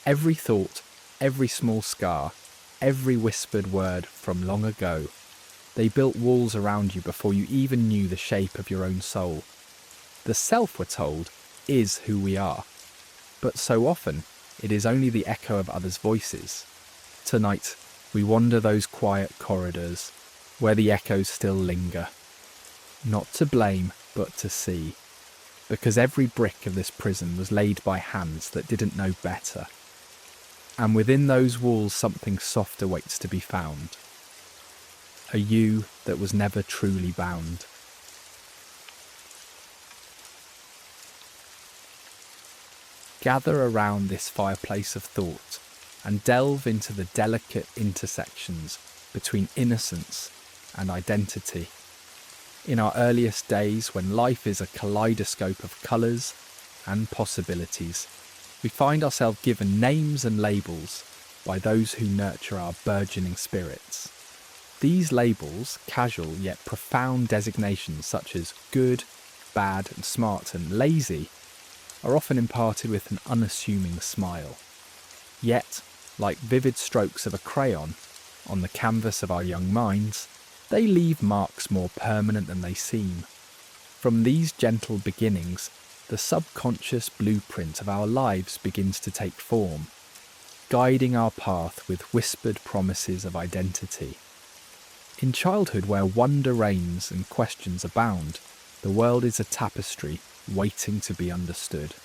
Every thought, every small scar, every whispered word from long ago, they built walls around you before you even knew the shape of your own soul. The self, we're told, is who we are. But so often, it is only the echo of others' voices. Tonight, we wander those quiet corridors where the echoes still linger. Not to blame, but to see. Because every brick of this prison was laid by hands that didn't know better. And within those walls something soft awaits to be found. A you that was never truly bound. Gather around this fireplace of thought and delve into the delicate intersections between innocence and identity. In our earliest days, when life is a kaleidoscope of colours and possibilities, we find ourselves given names and labels by those who nurture our burgeoning spirits. These labels, casual yet profound designations such as good, bad and smart and lazy, are often imparted with an unassuming smile. Yet, like vivid strokes of a crayon on the canvas of our young minds, they leave marks more permanent than they seem. From these gentle beginnings, the subconscious blueprint of our lives begins to take form, guiding our path with whispered promises of identity. In childhood, where wonder reigns and questions abound, the world is a tapestry waiting to be understood.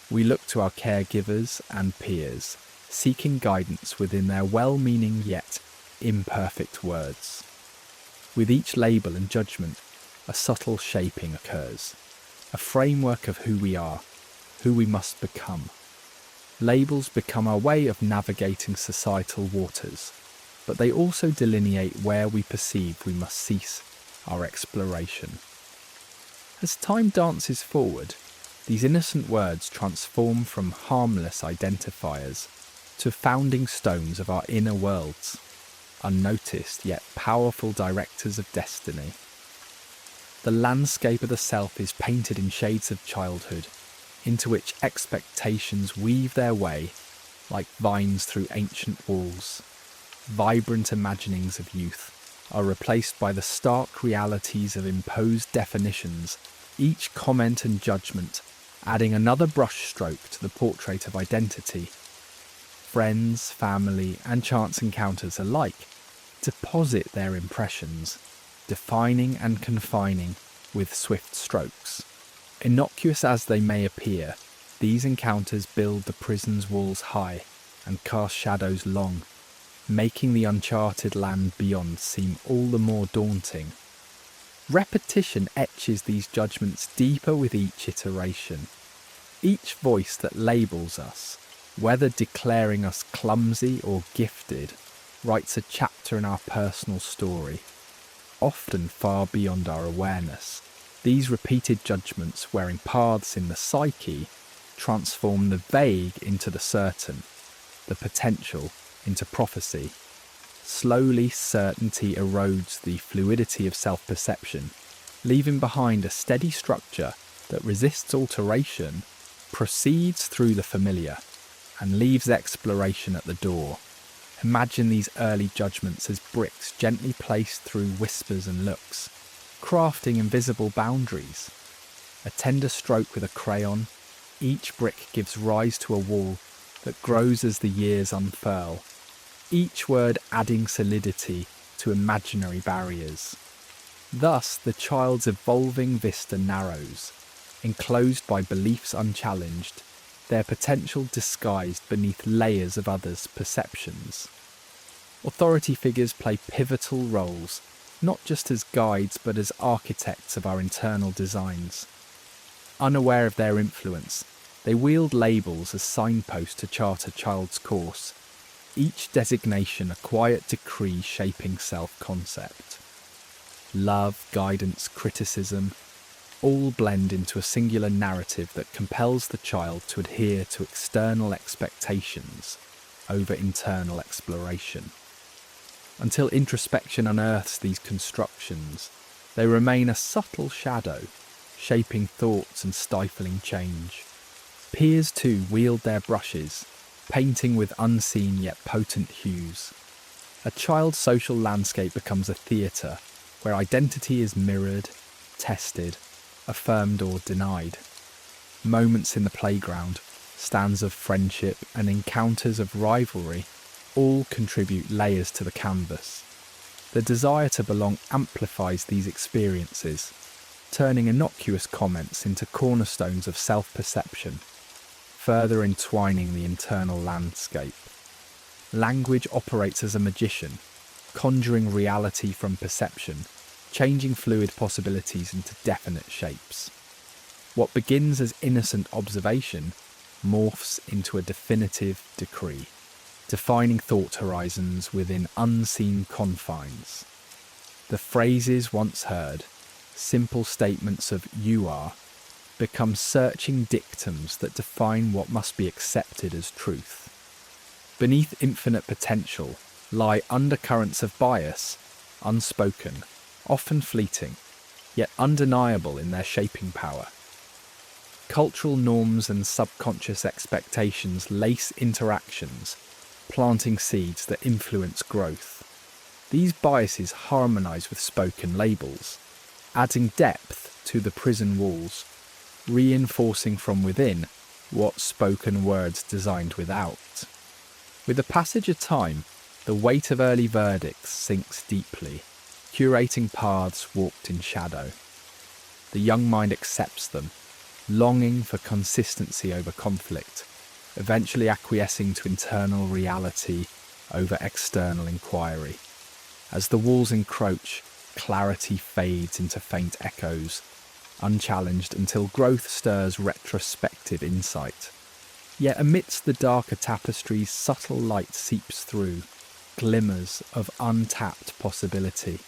We look to our caregivers and peers, seeking guidance within their well-meaning yet imperfect words. With each label and judgment, a subtle shaping occurs, a framework of who we are, who we must become. Labels become our way of navigating societal waters, but they also delineate where we perceive we must cease our exploration. As time dances forward, these innocent words transform from harmless identifiers to founding stones of our inner worlds, unnoticed yet powerful directors of destiny. The landscape of the self is painted in shades of childhood, into which expectations weave their way like vines through ancient walls. Vibrant imaginings of youth are replaced by the stark realities of imposed definitions, each comment and judgment adding another brushstroke to the portrait of identity. Friends, family, and chance encounters alike deposit their impressions, defining and confining with swift strokes. Innocuous as they may appear, these encounters build the prison's walls high and cast shadows long, making the uncharted land beyond seem all the more daunting. Repetition etches these judgments deeper with each iteration. Each voice that labels us, whether declaring us clumsy or gifted, writes a chapter in our personal story, often far beyond our awareness. These repeated judgments, wearing paths in the psyche, transform the vague into the certain, the potential into prophecy. Slowly, certainty erodes the fluidity of self-perception, leaving behind a steady structure that resists alteration, proceeds through the familiar, and leaves exploration at the door. Imagine these early judgments as bricks gently placed through whispers and looks, crafting invisible boundaries. A tender stroke with a crayon, each brick gives rise to a wall that grows as the years unfurl, each word adding solidity to imaginary barriers. Thus, the child's evolving vista narrows, enclosed by beliefs unchallenged, their potential disguised beneath layers of others' perceptions. Authority figures play pivotal roles, not just as guides but as architects of our internal designs. Unaware of their influence, they wield labels as signposts to chart a child's course, each designation a quiet decree shaping self-concept. Love, guidance, criticism, all blend into a singular narrative that compels the child to adhere to external expectations over internal exploration. Until introspection unearths these constructions, they remain a subtle shadow, shaping thoughts and stifling change. Peers too wield their brushes, painting with unseen yet potent hues. A child's social landscape becomes a theatre where identity is mirrored, tested, affirmed or denied. Moments in the playground, stands of friendship and encounters of rivalry all contribute layers to the canvas. The desire to belong amplifies these experiences, turning innocuous comments into cornerstones of self-perception, further entwining the internal landscape. Language operates as a magician, conjuring reality from perception, changing fluid possibilities into definite shapes. What begins as innocent observation morphs into a definitive decree, defining thought horizons within unseen confines. The phrases once heard, simple statements of "you are," become searching dictums that define what must be accepted as truth. Beneath infinite potential lie undercurrents of bias, unspoken, often fleeting, yet undeniable in their shaping power. Cultural norms and subconscious expectations lace interactions, planting seeds that influence growth. These biases harmonise with spoken labels, adding depth to the prison walls, reinforcing from within what spoken words designed without. With the passage of time, the weight of early verdicts sinks deeply, curating paths walked in shadow. The young mind accepts them, longing for consistency over conflict, eventually acquiescing to internal reality over external inquiry. As the walls encroach, clarity fades into faint echoes, unchallenged until growth stirs retrospective insight. Yet amidst the darker tapestries, subtle light seeps through, glimmers of untapped possibility.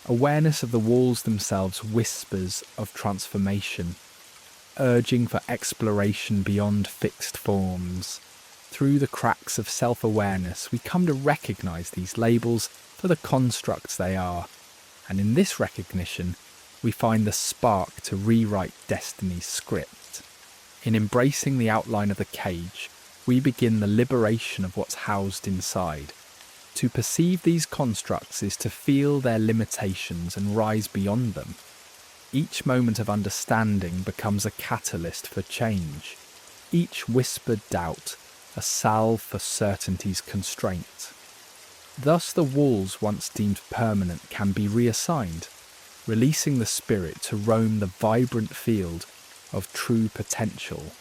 Awareness of the walls themselves whispers of transformation, urging for exploration beyond fixed forms. Through the cracks of self-awareness, we come to recognise these labels for the constructs they are, and in this recognition, we find the spark to rewrite destiny's script. In embracing the outline of the cage, we begin the liberation of what's housed inside. To perceive these constructs is to feel their limitations and rise beyond them. Each moment of understanding becomes a catalyst for change. Each whispered doubt, a salve for certainty's constraint. Thus the walls once deemed permanent can be reassigned, releasing the spirit to roam the vibrant field of true potential,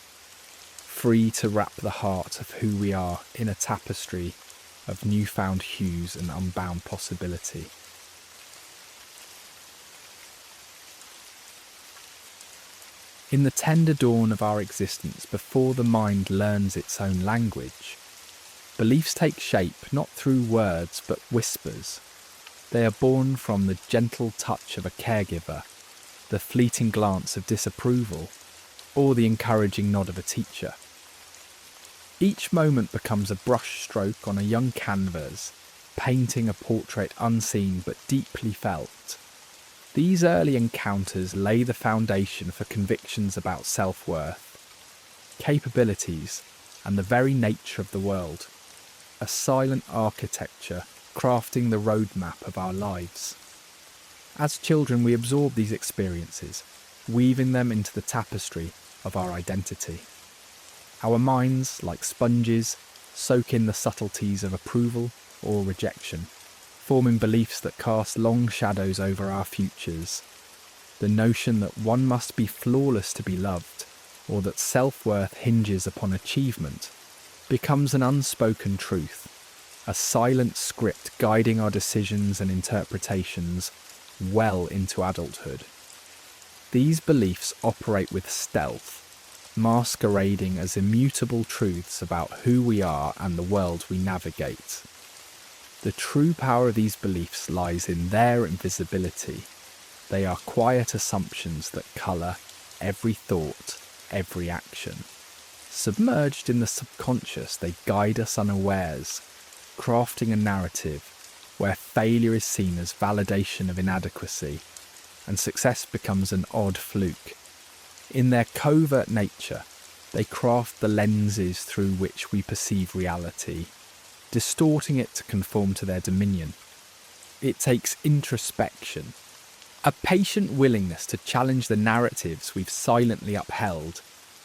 free to wrap the heart of who we are in a tapestry of newfound hues and unbound possibility. In the tender dawn of our existence, before the mind learns its own language, beliefs take shape not through words but whispers. They are born from the gentle touch of a caregiver, the fleeting glance of disapproval, or the encouraging nod of a teacher. Each moment becomes a brushstroke on a young canvas, painting a portrait unseen but deeply felt. These early encounters lay the foundation for convictions about self-worth, capabilities, and the very nature of the world, a silent architecture crafting the roadmap of our lives. As children, we absorb these experiences, weaving them into the tapestry of our identity. Our minds, like sponges, soak in the subtleties of approval or rejection, forming beliefs that cast long shadows over our futures. The notion that one must be flawless to be loved, or that self-worth hinges upon achievement, becomes an unspoken truth, a silent script guiding our decisions and interpretations well into adulthood. These beliefs operate with stealth, masquerading as immutable truths about who we are and the world we navigate. The true power of these beliefs lies in their invisibility. They are quiet assumptions that colour every thought, every action. Submerged in the subconscious, they guide us unawares, crafting a narrative where failure is seen as validation of inadequacy and success becomes an odd fluke. In their covert nature, They craft the lenses through which we perceive reality, distorting it to conform to their dominion. It takes introspection, a patient willingness to challenge the narratives we've silently upheld,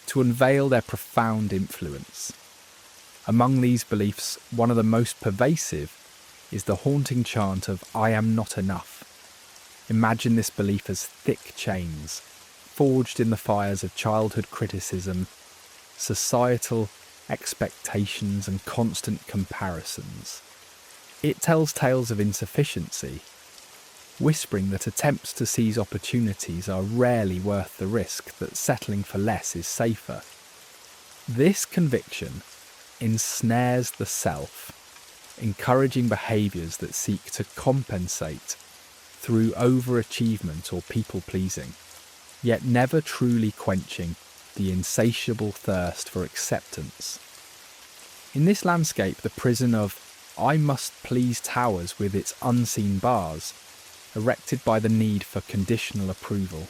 to unveil their profound influence. Among these beliefs, one of the most pervasive is the haunting chant of "I am not enough." Imagine this belief as thick chains, forged in the fires of childhood criticism, societal expectations and constant comparisons. It tells tales of insufficiency, whispering that attempts to seize opportunities are rarely worth the risk, that settling for less is safer. This conviction ensnares the self, encouraging behaviours that seek to compensate through overachievement or people-pleasing, yet never truly quenching the insatiable thirst for acceptance. In this landscape, the prison of "I must please" towers with its unseen bars, erected by the need for conditional approval.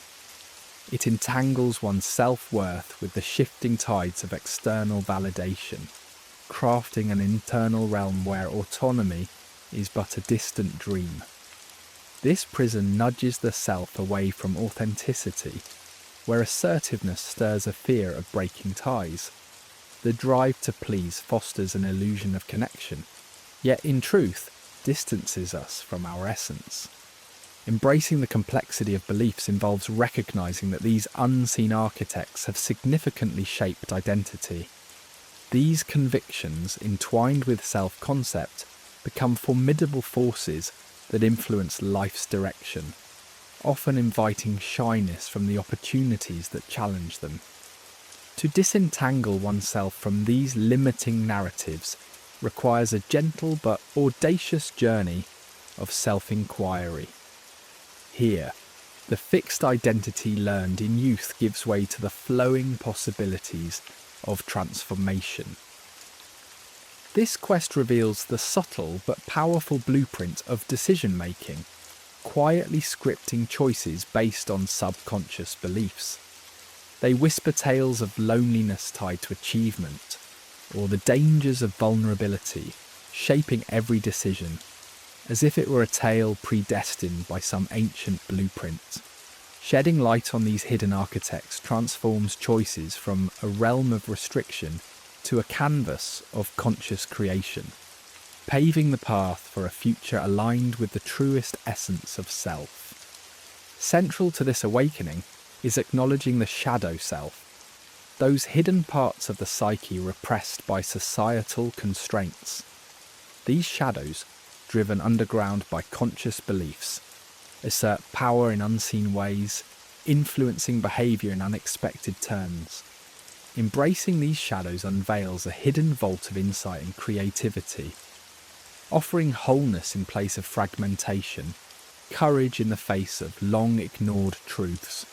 It entangles one's self-worth with the shifting tides of external validation, crafting an internal realm where autonomy is but a distant dream. This prison nudges the self away from authenticity, where assertiveness stirs a fear of breaking ties. The drive to please fosters an illusion of connection, yet in truth distances us from our essence. Embracing the complexity of beliefs involves recognizing that these unseen architects have significantly shaped identity. These convictions, entwined with self-concept, become formidable forces that influence life's direction, often inviting shyness from the opportunities that challenge them. To disentangle oneself from these limiting narratives requires a gentle but audacious journey of self-inquiry. Here, the fixed identity learned in youth gives way to the flowing possibilities of transformation. This quest reveals the subtle but powerful blueprint of decision-making, quietly scripting choices based on subconscious beliefs. They whisper tales of loneliness tied to achievement, or the dangers of vulnerability, shaping every decision, as if it were a tale predestined by some ancient blueprint. Shedding light on these hidden architects transforms choices from a realm of restriction to a canvas of conscious creation, paving the path for a future aligned with the truest essence of self. Central to this awakening is acknowledging the shadow self, those hidden parts of the psyche repressed by societal constraints. These shadows, driven underground by conscious beliefs, assert power in unseen ways, influencing behaviour in unexpected turns. Embracing these shadows unveils a hidden vault of insight and creativity, offering wholeness in place of fragmentation, courage in the face of long-ignored truths.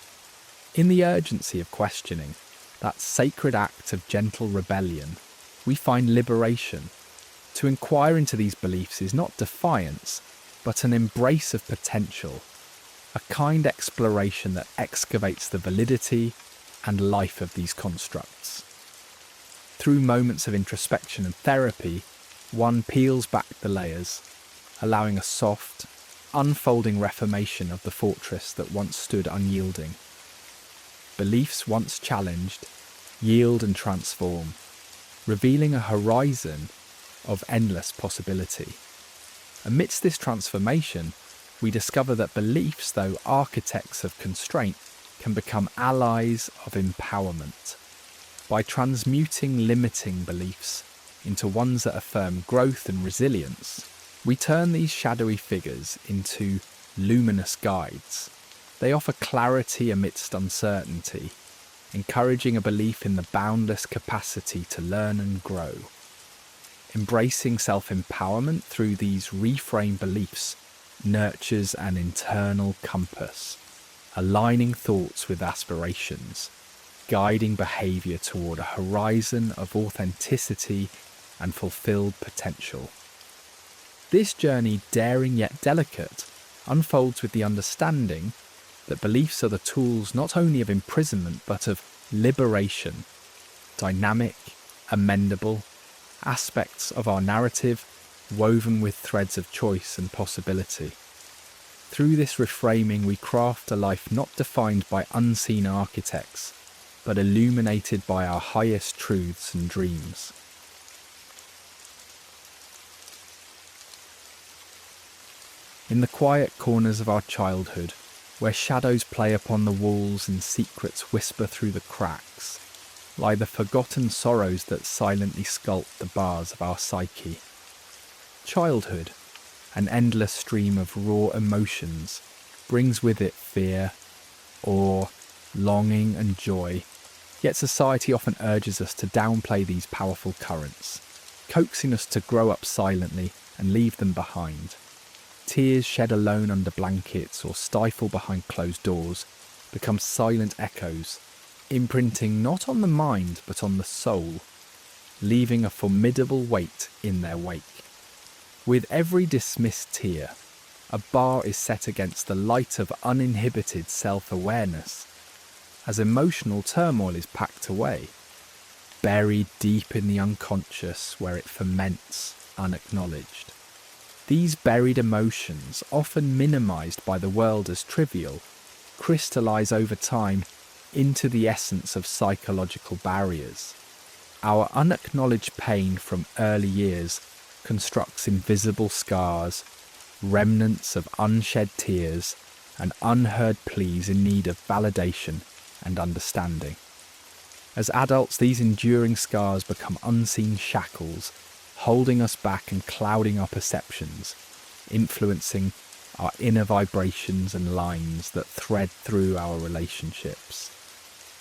In the urgency of questioning, that sacred act of gentle rebellion, we find liberation. To inquire into these beliefs is not defiance, but an embrace of potential, a kind exploration that excavates the validity and life of these constructs. Through moments of introspection and therapy, one peels back the layers, allowing a soft, unfolding reformation of the fortress that once stood unyielding. Beliefs once challenged yield and transform, revealing a horizon of endless possibility. Amidst this transformation, we discover that beliefs, though architects of constraint, can become allies of empowerment. By transmuting limiting beliefs into ones that affirm growth and resilience, we turn these shadowy figures into luminous guides. They offer clarity amidst uncertainty, encouraging a belief in the boundless capacity to learn and grow. Embracing self-empowerment through these reframed beliefs nurtures an internal compass, aligning thoughts with aspirations, guiding behaviour toward a horizon of authenticity and fulfilled potential. This journey, daring yet delicate, unfolds with the understanding that beliefs are the tools not only of imprisonment but of liberation. dynamic, amendable, aspects of our narrative woven with threads of choice and possibility. Through this reframing, we craft a life not defined by unseen architects, but illuminated by our highest truths and dreams. In the quiet corners of our childhood, where shadows play upon the walls and secrets whisper through the cracks, lie the forgotten sorrows that silently sculpt the bars of our psyche. Childhood, an endless stream of raw emotions, brings with it fear, awe, longing and joy, yet society often urges us to downplay these powerful currents, coaxing us to grow up silently and leave them behind. Tears shed alone under blankets or stifled behind closed doors become silent echoes, imprinting not on the mind but on the soul, leaving a formidable weight in their wake. With every dismissed tear, a bar is set against the light of uninhibited self-awareness, as emotional turmoil is packed away, buried deep in the unconscious where it ferments unacknowledged. These buried emotions, often minimized by the world as trivial, crystallize over time into the essence of psychological barriers. Our unacknowledged pain from early years constructs invisible scars, remnants of unshed tears, and unheard pleas in need of validation and understanding. As adults, these enduring scars become unseen shackles, holding us back and clouding our perceptions, influencing our inner vibrations and lines that thread through our relationships.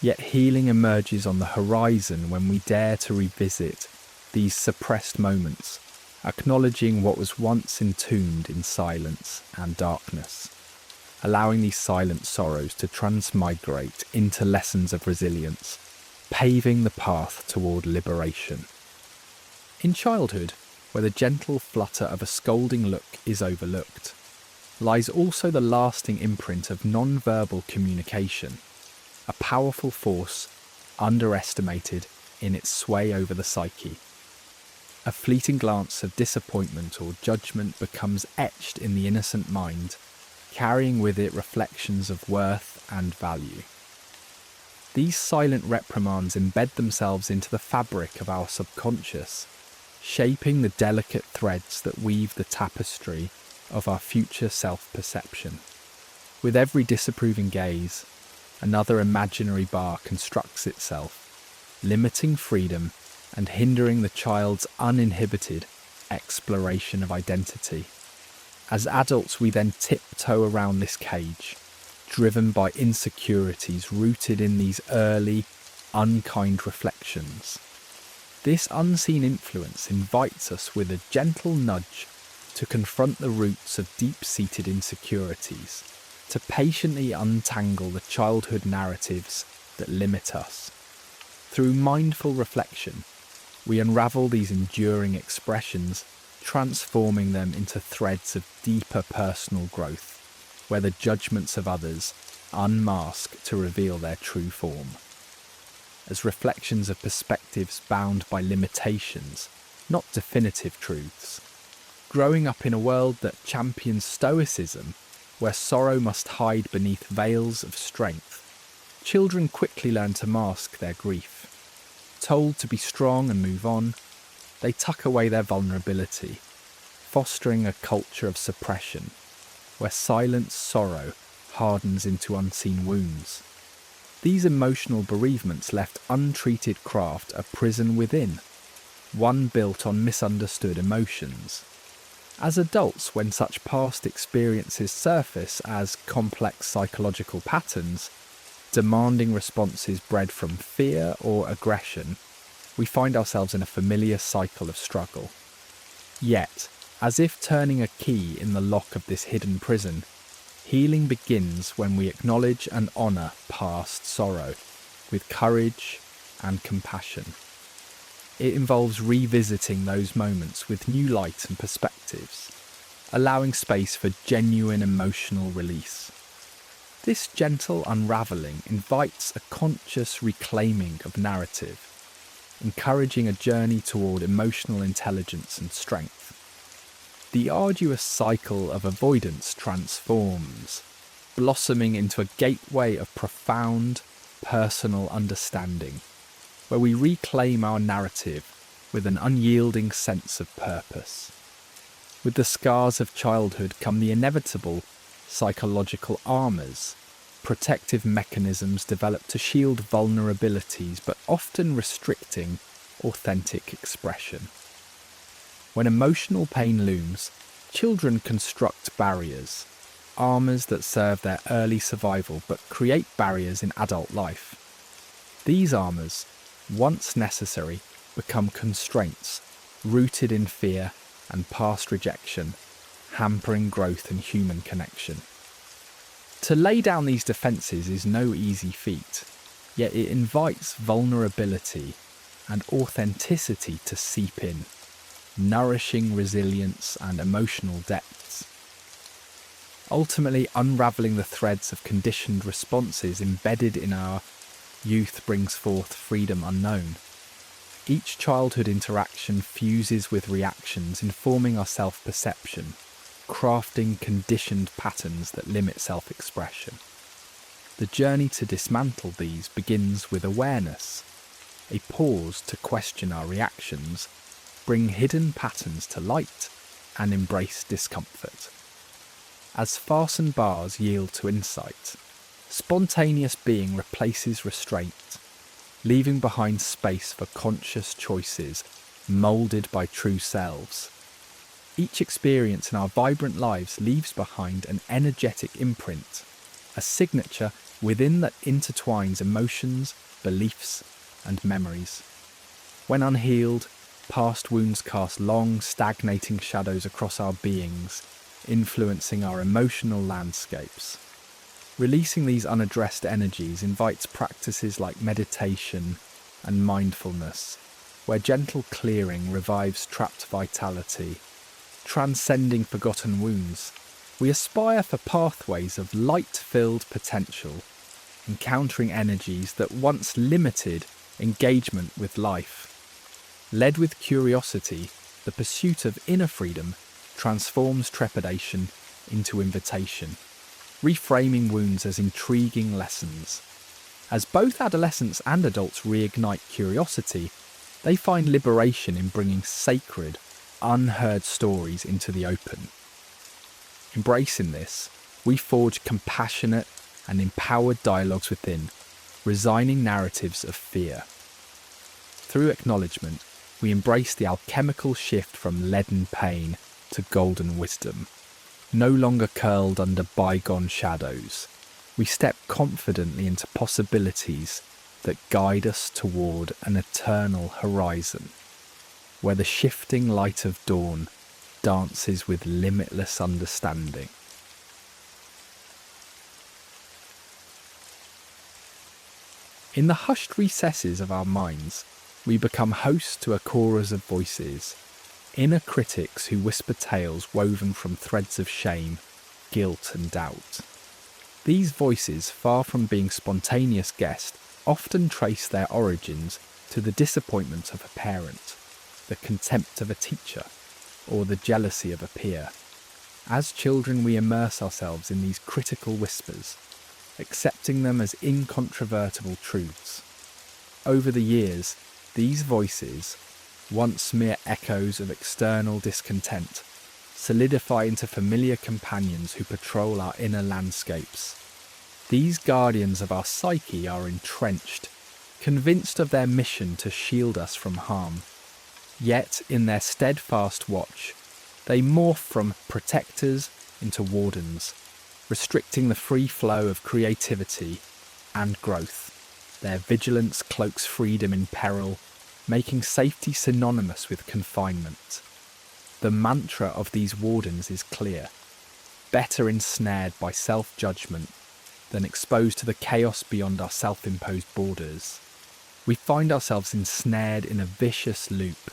Yet healing emerges on the horizon when we dare to revisit these suppressed moments, acknowledging what was once entombed in silence and darkness, allowing these silent sorrows to transmigrate into lessons of resilience, paving the path toward liberation. In childhood, where the gentle flutter of a scolding look is overlooked, lies also the lasting imprint of non-verbal communication, a powerful force underestimated in its sway over the psyche. A fleeting glance of disappointment or judgment becomes etched in the innocent mind, carrying with it reflections of worth and value. These silent reprimands embed themselves into the fabric of our subconscious, shaping the delicate threads that weave the tapestry of our future self-perception. With every disapproving gaze, another imaginary bar constructs itself, limiting freedom and hindering the child's uninhibited exploration of identity. As adults, we then tiptoe around this cage, driven by insecurities rooted in these early, unkind reflections. This unseen influence invites us with a gentle nudge to confront the roots of deep-seated insecurities, to patiently untangle the childhood narratives that limit us. Through mindful reflection, we unravel these enduring expressions, transforming them into threads of deeper personal growth, where the judgments of others unmask to reveal their true form. As reflections of perspectives bound by limitations, not definitive truths. Growing up in a world that champions stoicism, where sorrow must hide beneath veils of strength, children quickly learn to mask their grief. Told to be strong and move on, they tuck away their vulnerability, fostering a culture of suppression, where silent sorrow hardens into unseen wounds. These emotional bereavements left untreated craft a prison within, one built on misunderstood emotions. As adults, when such past experiences surface as complex psychological patterns, demanding responses bred from fear or aggression, we find ourselves in a familiar cycle of struggle. Yet, as if turning a key in the lock of this hidden prison, healing begins when we acknowledge and honour past sorrow with courage and compassion. It involves revisiting those moments with new light and perspectives, allowing space for genuine emotional release. This gentle unravelling invites a conscious reclaiming of narrative, encouraging a journey toward emotional intelligence and strength. The arduous cycle of avoidance transforms, blossoming into a gateway of profound personal understanding, where we reclaim our narrative with an unyielding sense of purpose. With the scars of childhood come the inevitable psychological armours, protective mechanisms developed to shield vulnerabilities but often restricting authentic expression. When emotional pain looms, children construct barriers, armours that serve their early survival but create barriers in adult life. These armours, once necessary, become constraints, rooted in fear and past rejection, hampering growth and human connection. To lay down these defences is no easy feat, yet it invites vulnerability and authenticity to seep in, nourishing resilience and emotional depths. Ultimately unravelling the threads of conditioned responses embedded in our youth brings forth freedom unknown. Each childhood interaction fuses with reactions, informing our self-perception, crafting conditioned patterns that limit self-expression. The journey to dismantle these begins with awareness, a pause to question our reactions, bring hidden patterns to light, and embrace discomfort. As fastened bars yield to insight, spontaneous being replaces restraint, leaving behind space for conscious choices moulded by true selves. Each experience in our vibrant lives leaves behind an energetic imprint, a signature within that intertwines emotions, beliefs, and memories. When unhealed, past wounds cast long, stagnating shadows across our beings, influencing our emotional landscapes. Releasing these unaddressed energies invites practices like meditation and mindfulness, where gentle clearing revives trapped vitality. Transcending forgotten wounds, we aspire for pathways of light-filled potential, encountering energies that once limited engagement with life. Led with curiosity, the pursuit of inner freedom transforms trepidation into invitation, reframing wounds as intriguing lessons. As both adolescents and adults reignite curiosity, they find liberation in bringing sacred, unheard stories into the open. Embracing this, we forge compassionate and empowered dialogues within, resigning narratives of fear. Through acknowledgement, we embrace the alchemical shift from leaden pain to golden wisdom. No longer curled under bygone shadows, we step confidently into possibilities that guide us toward an eternal horizon, where the shifting light of dawn dances with limitless understanding. In the hushed recesses of our minds, we become hosts to a chorus of voices, inner critics who whisper tales woven from threads of shame, guilt and doubt. These voices, far from being spontaneous guests, often trace their origins to the disappointment of a parent, the contempt of a teacher, or the jealousy of a peer. As children, we immerse ourselves in these critical whispers, accepting them as incontrovertible truths. Over the years, these voices, once mere echoes of external discontent, solidify into familiar companions who patrol our inner landscapes. These guardians of our psyche are entrenched, convinced of their mission to shield us from harm. Yet, in their steadfast watch, they morph from protectors into wardens, restricting the free flow of creativity and growth. Their vigilance cloaks freedom in peril, making safety synonymous with confinement. The mantra of these wardens is clear: better ensnared by self-judgment than exposed to the chaos beyond our self-imposed borders. We find ourselves ensnared in a vicious loop,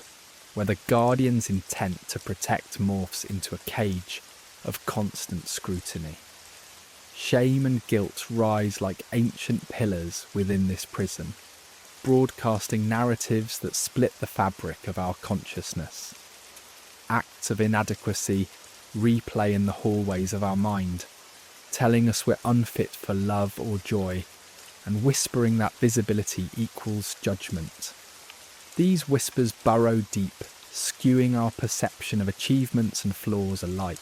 where the guardian's intent to protect morphs into a cage of constant scrutiny. Shame and guilt rise like ancient pillars within this prison, broadcasting narratives that split the fabric of our consciousness. Acts of inadequacy replay in the hallways of our mind, telling us we're unfit for love or joy, and whispering that visibility equals judgment. These whispers burrow deep, skewing our perception of achievements and flaws alike.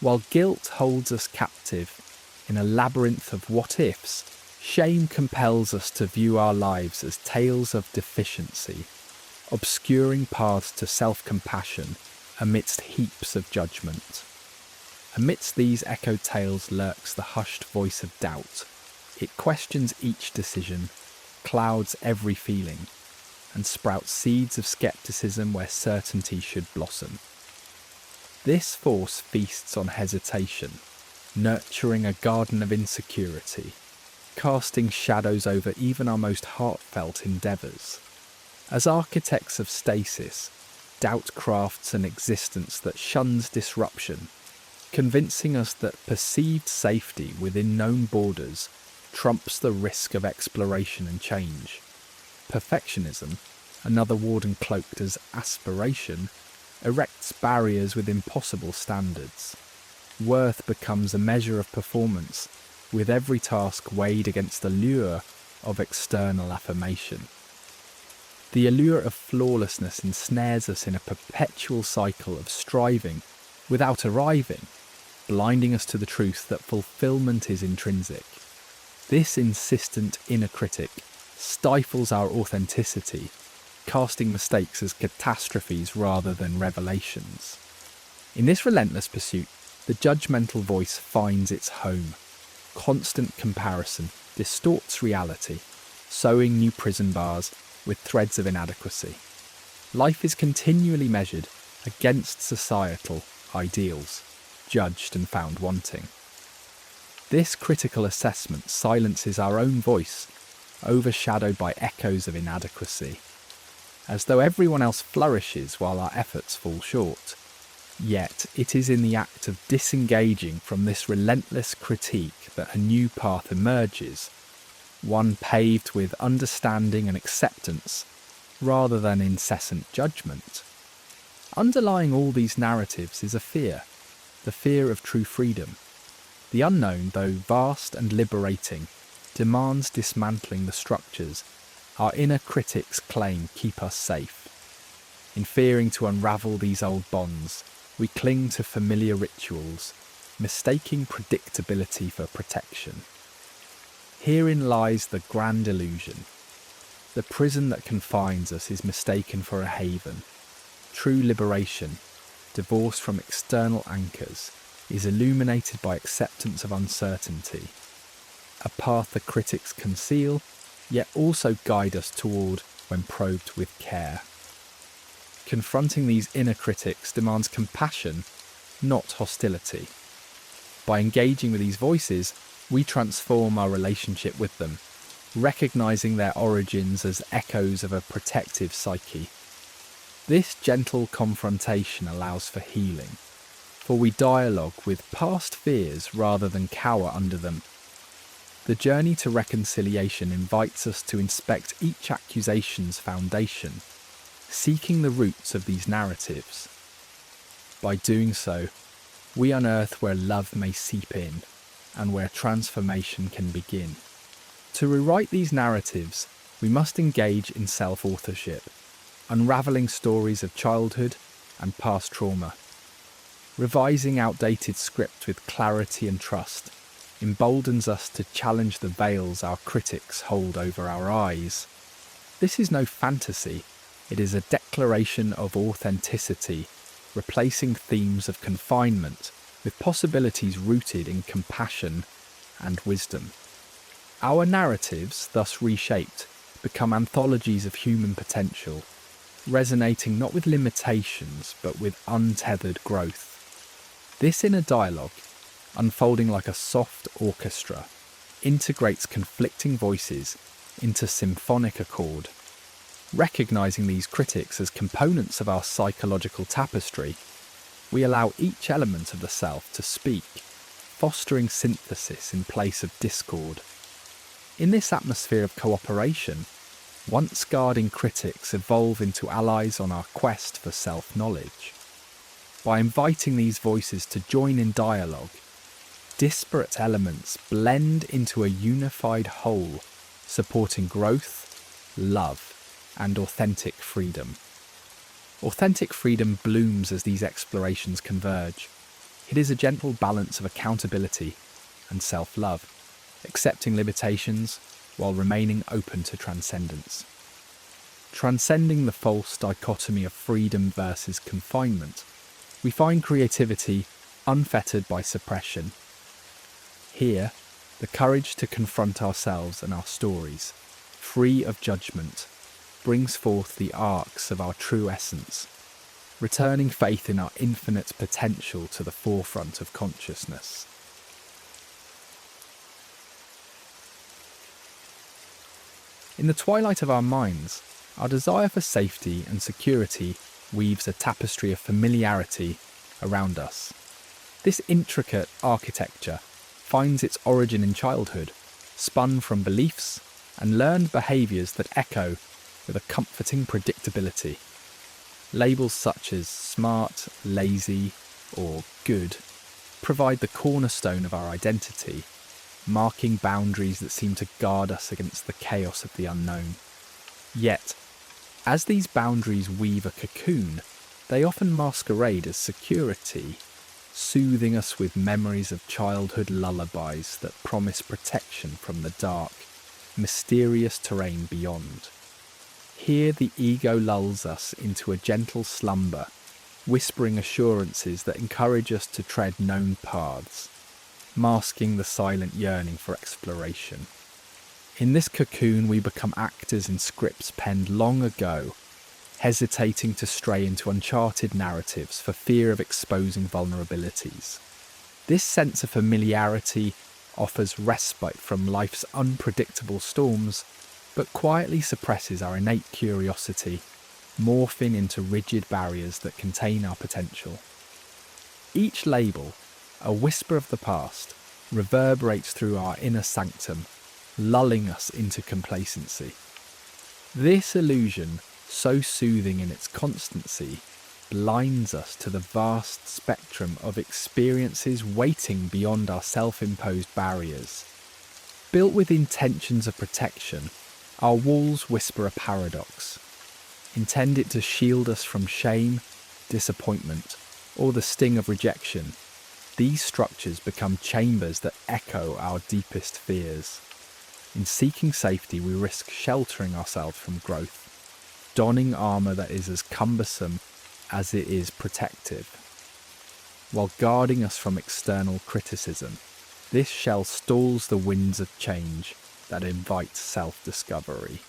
While guilt holds us captive in a labyrinth of what-ifs, shame compels us to view our lives as tales of deficiency, obscuring paths to self-compassion amidst heaps of judgment. Amidst these echoed tales lurks the hushed voice of doubt. It questions each decision, clouds every feeling, and sprouts seeds of skepticism where certainty should blossom. This force feasts on hesitation, nurturing a garden of insecurity, casting shadows over even our most heartfelt endeavours. As architects of stasis, doubt crafts an existence that shuns disruption, convincing us that perceived safety within known borders trumps the risk of exploration and change. Perfectionism, another warden cloaked as aspiration, erects barriers with impossible standards. Worth becomes a measure of performance, with every task weighed against the lure of external affirmation. The allure of flawlessness ensnares us in a perpetual cycle of striving without arriving, blinding us to the truth that fulfillment is intrinsic. This insistent inner critic stifles our authenticity, casting mistakes as catastrophes rather than revelations. In this relentless pursuit, the judgmental voice finds its home. Constant comparison distorts reality, sewing new prison bars with threads of inadequacy. Life is continually measured against societal ideals, judged and found wanting. This critical assessment silences our own voice, overshadowed by echoes of inadequacy, as though everyone else flourishes while our efforts fall short. Yet it is in the act of disengaging from this relentless critique that a new path emerges, one paved with understanding and acceptance rather than incessant judgment. Underlying all these narratives is a fear, the fear of true freedom. The unknown, though vast and liberating, demands dismantling the structures our inner critics claim keep us safe. In fearing to unravel these old bonds, we cling to familiar rituals, mistaking predictability for protection. Herein lies the grand illusion. The prison that confines us is mistaken for a haven. True liberation, divorced from external anchors, is illuminated by acceptance of uncertainty, a path the critics conceal, yet also guide us toward when probed with care. Confronting these inner critics demands compassion, not hostility. By engaging with these voices, we transform our relationship with them, recognizing their origins as echoes of a protective psyche. This gentle confrontation allows for healing, for we dialogue with past fears rather than cower under them. The journey to reconciliation invites us to inspect each accusation's foundation, seeking the roots of these narratives. By doing so, we unearth where love may seep in and where transformation can begin. To rewrite these narratives, we must engage in self-authorship, unravelling stories of childhood and past trauma. Revising outdated script with clarity and trust emboldens us to challenge the veils our critics hold over our eyes. This is no fantasy, it is a declaration of authenticity, replacing themes of confinement with possibilities rooted in compassion and wisdom. Our narratives, thus reshaped, become anthologies of human potential, resonating not with limitations but with untethered growth. This inner dialogue, unfolding like a soft orchestra, integrates conflicting voices into symphonic accord. Recognizing these critics as components of our psychological tapestry, we allow each element of the self to speak, fostering synthesis in place of discord. In this atmosphere of cooperation, Once guarding critics evolve into allies on our quest for self-knowledge. By inviting these voices to join in dialogue, disparate elements blend into a unified whole, supporting growth, love, and authentic freedom. Authentic freedom blooms as these explorations converge. It is a gentle balance of accountability and self-love, accepting limitations while remaining open to transcendence. Transcending the false dichotomy of freedom versus confinement, we find creativity unfettered by suppression. Here, the courage to confront ourselves and our stories, free of judgment, brings forth the arcs of our true essence, returning faith in our infinite potential to the forefront of consciousness. In the twilight of our minds, our desire for safety and security weaves a tapestry of familiarity around us. This intricate architecture finds its origin in childhood, spun from beliefs and learned behaviours that echo with a comforting predictability. Labels such as smart, lazy, or good provide the cornerstone of our identity, marking boundaries that seem to guard us against the chaos of the unknown. Yet, as these boundaries weave a cocoon, they often masquerade as security, soothing us with memories of childhood lullabies that promise protection from the dark, mysterious terrain beyond. Here the ego lulls us into a gentle slumber, whispering assurances that encourage us to tread known paths, masking the silent yearning for exploration. In this cocoon we become actors in scripts penned long ago, hesitating to stray into uncharted narratives for fear of exposing vulnerabilities. This sense of familiarity offers respite from life's unpredictable storms, but quietly suppresses our innate curiosity, morphing into rigid barriers that contain our potential. Each label, a whisper of the past, reverberates through our inner sanctum, lulling us into complacency. This illusion, so soothing in its constancy, blinds us to the vast spectrum of experiences waiting beyond our self-imposed barriers. Built with intentions of protection, our walls whisper a paradox, intended to shield us from shame, disappointment, or the sting of rejection. These structures become chambers that echo our deepest fears. In seeking safety, we risk sheltering ourselves from growth, donning armour that is as cumbersome as it is protective. While guarding us from external criticism, this shell stalls the winds of change that invite self-discovery.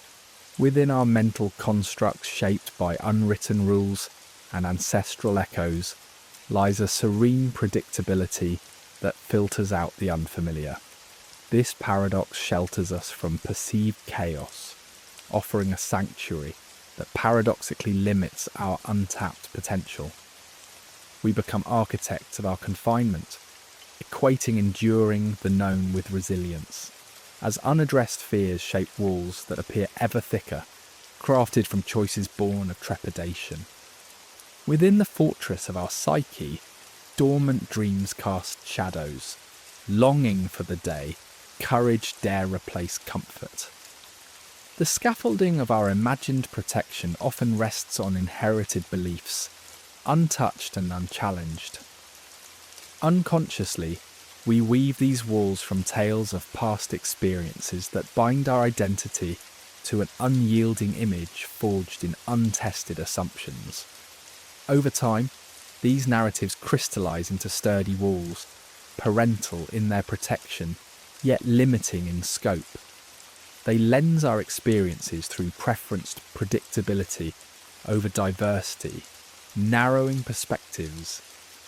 Within our mental constructs shaped by unwritten rules and ancestral echoes lies a serene predictability that filters out the unfamiliar. This paradox shelters us from perceived chaos, offering a sanctuary that paradoxically limits our untapped potential. We become architects of our confinement, equating enduring the known with resilience, as unaddressed fears shape walls that appear ever thicker, crafted from choices born of trepidation. Within the fortress of our psyche, dormant dreams cast shadows. Longing for the day, courage dare replace comfort. The scaffolding of our imagined protection often rests on inherited beliefs, untouched and unchallenged. Unconsciously, we weave these walls from tales of past experiences that bind our identity to an unyielding image forged in untested assumptions. Over time, these narratives crystallize into sturdy walls, parental in their protection, yet limiting in scope. They lens our experiences through preferenced predictability over diversity, narrowing perspectives,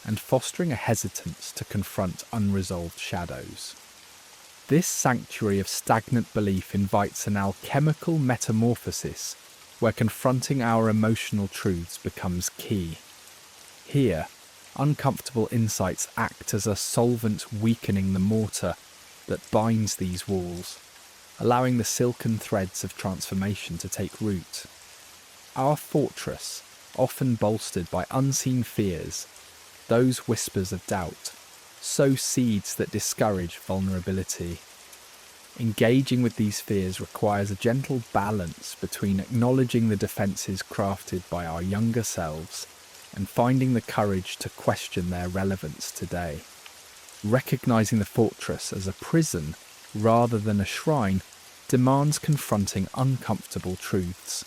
and fostering a hesitance to confront unresolved shadows. This sanctuary of stagnant belief invites an alchemical metamorphosis where confronting our emotional truths becomes key. Here, uncomfortable insights act as a solvent weakening the mortar that binds these walls, allowing the silken threads of transformation to take root. Our fortress, often bolstered by unseen fears, those whispers of doubt, sow seeds that discourage vulnerability. Engaging with these fears requires a gentle balance between acknowledging the defences crafted by our younger selves and finding the courage to question their relevance today. Recognising the fortress as a prison rather than a shrine demands confronting uncomfortable truths.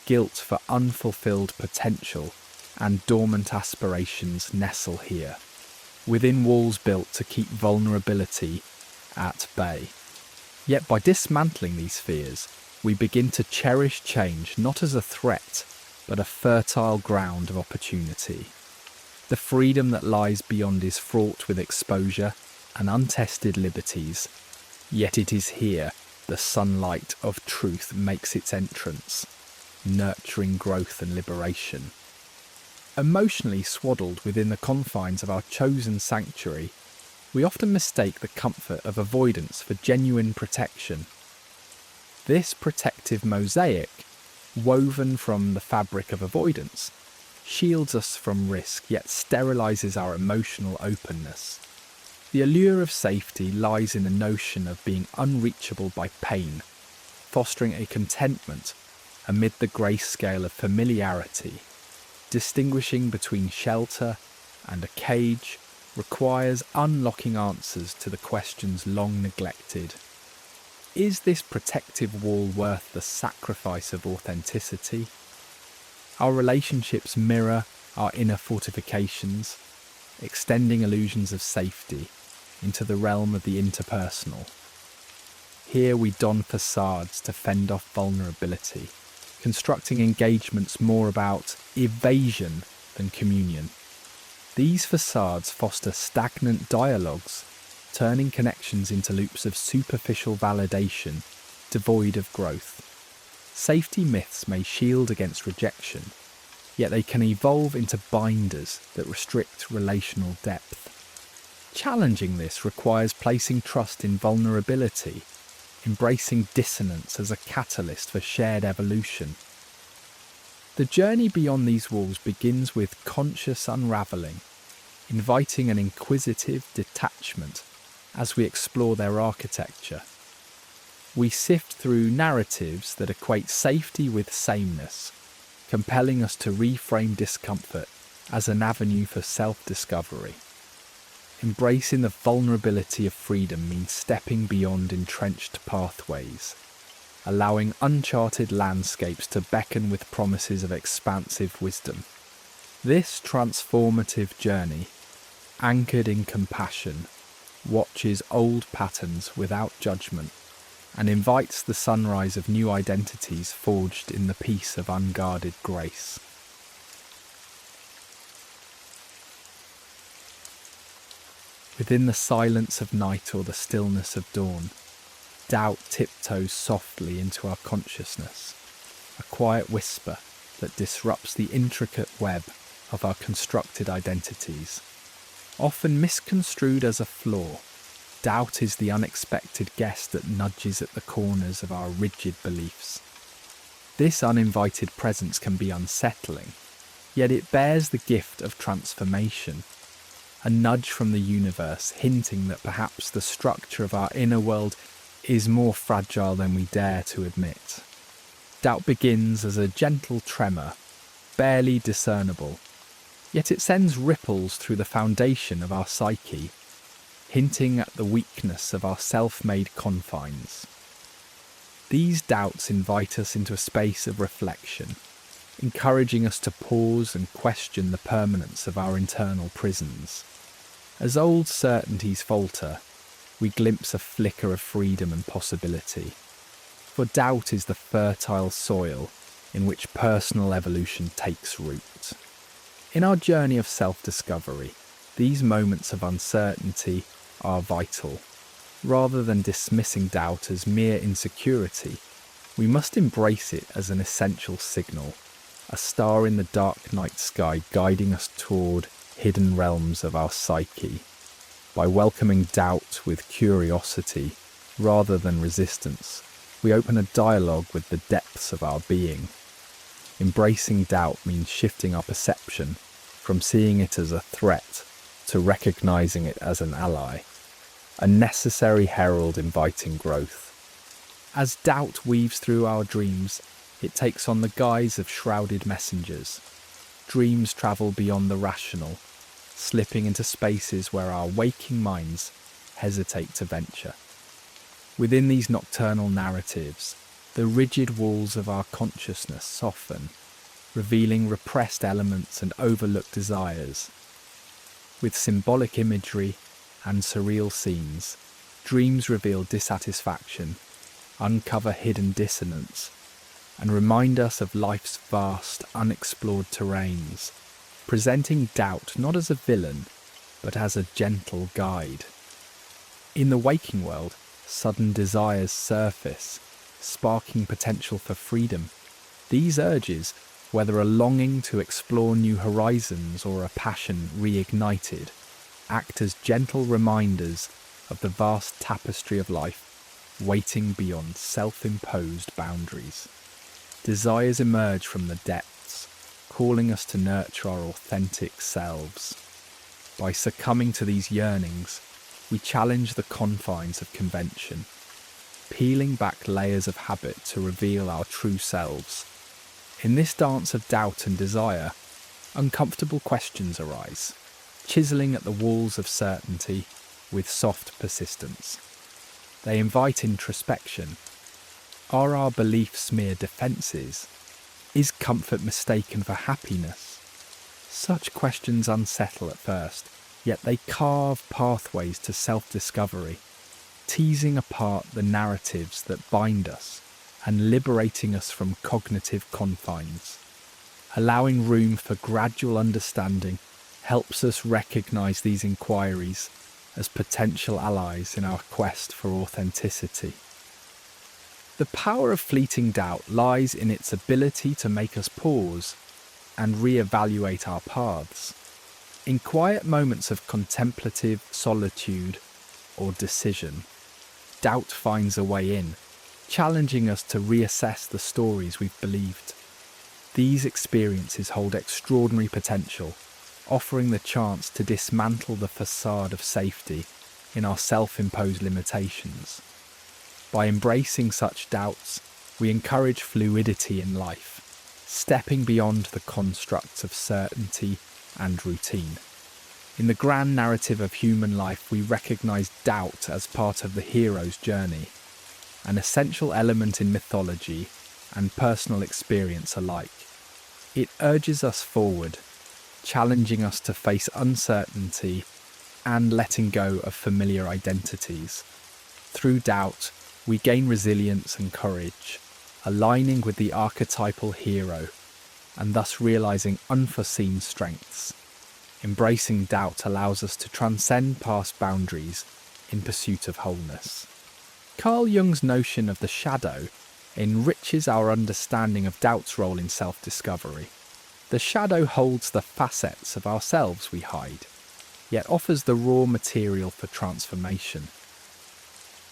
Guilt for unfulfilled potential and dormant aspirations nestle here, within walls built to keep vulnerability at bay. Yet by dismantling these fears, we begin to cherish change not as a threat, but a fertile ground of opportunity. The freedom that lies beyond is fraught with exposure and untested liberties, yet it is here the sunlight of truth makes its entrance, nurturing growth and liberation. Emotionally swaddled within the confines of our chosen sanctuary, we often mistake the comfort of avoidance for genuine protection. This protective mosaic, woven from the fabric of avoidance, shields us from risk yet sterilises our emotional openness. The allure of safety lies in the notion of being unreachable by pain, fostering a contentment amid the grayscale of familiarity. Distinguishing between shelter and a cage requires unlocking answers to the questions long neglected. Is this protective wall worth the sacrifice of authenticity? Our relationships mirror our inner fortifications, extending illusions of safety into the realm of the interpersonal. Here we don facades to fend off vulnerability, constructing engagements more about evasion than communion. These facades foster stagnant dialogues, turning connections into loops of superficial validation, devoid of growth. Safety myths may shield against rejection, yet they can evolve into binders that restrict relational depth. Challenging this requires placing trust in vulnerability, embracing dissonance as a catalyst for shared evolution. The journey beyond these walls begins with conscious unravelling, inviting an inquisitive detachment as we explore their architecture. We sift through narratives that equate safety with sameness, compelling us to reframe discomfort as an avenue for self-discovery. Embracing the vulnerability of freedom means stepping beyond entrenched pathways, allowing uncharted landscapes to beckon with promises of expansive wisdom. This transformative journey, anchored in compassion, watches old patterns without judgment and invites the sunrise of new identities forged in the peace of unguarded grace. Within the silence of night or the stillness of dawn, doubt tiptoes softly into our consciousness, a quiet whisper that disrupts the intricate web of our constructed identities. Often misconstrued as a flaw, doubt is the unexpected guest that nudges at the corners of our rigid beliefs. This uninvited presence can be unsettling, yet it bears the gift of transformation, a nudge from the universe hinting that perhaps the structure of our inner world is more fragile than we dare to admit. Doubt begins as a gentle tremor, barely discernible, yet it sends ripples through the foundation of our psyche, hinting at the weakness of our self-made confines. These doubts invite us into a space of reflection, encouraging us to pause and question the permanence of our internal prisons. As old certainties falter, we glimpse a flicker of freedom and possibility. For doubt is the fertile soil in which personal evolution takes root. In our journey of self-discovery, these moments of uncertainty are vital. Rather than dismissing doubt as mere insecurity, we must embrace it as an essential signal, a star in the dark night sky guiding us toward hidden realms of our psyche. By welcoming doubt with curiosity, Rather than resistance, we open a dialogue with the depths of our being. Embracing doubt means shifting our perception from seeing it as a threat to recognizing it as an ally, a necessary herald inviting growth. As doubt weaves through our dreams, it takes on the guise of shrouded messengers. Dreams travel beyond the rational, slipping into spaces where our waking minds hesitate to venture. Within these nocturnal narratives, the rigid walls of our consciousness soften, revealing repressed elements and overlooked desires. With symbolic imagery and surreal scenes, dreams reveal dissatisfaction, uncover hidden dissonance, and remind us of life's vast, unexplored terrains, presenting doubt not as a villain, but as a gentle guide. In the waking world, sudden desires surface, sparking potential for freedom. These urges, whether a longing to explore new horizons or a passion reignited, act as gentle reminders of the vast tapestry of life waiting beyond self-imposed boundaries. Desires emerge from the depths, calling us to nurture our authentic selves. By succumbing to these yearnings, we challenge the confines of convention, peeling back layers of habit to reveal our true selves. In this dance of doubt and desire, uncomfortable questions arise, chiseling at the walls of certainty with soft persistence. They invite introspection. Are our beliefs mere defences? Is comfort mistaken for happiness? Such questions unsettle at first, yet they carve pathways to self-discovery, teasing apart the narratives that bind us and liberating us from cognitive confines. Allowing room for gradual understanding helps us recognise these inquiries as potential allies in our quest for authenticity. The power of fleeting doubt lies in its ability to make us pause and re-evaluate our paths. In quiet moments of contemplative solitude or decision, doubt finds a way in, challenging us to reassess the stories we've believed. These experiences hold extraordinary potential, offering the chance to dismantle the facade of safety in our self-imposed limitations. By embracing such doubts, we encourage fluidity in life, stepping beyond the constructs of certainty and routine. In the grand narrative of human life, we recognise doubt as part of the hero's journey, an essential element in mythology and personal experience alike. It urges us forward, challenging us to face uncertainty and letting go of familiar identities. Through doubt, we gain resilience and courage, aligning with the archetypal hero and thus realising unforeseen strengths. Embracing doubt allows us to transcend past boundaries in pursuit of wholeness. Carl Jung's notion of the shadow enriches our understanding of doubt's role in self-discovery. The shadow holds the facets of ourselves we hide, yet offers the raw material for transformation.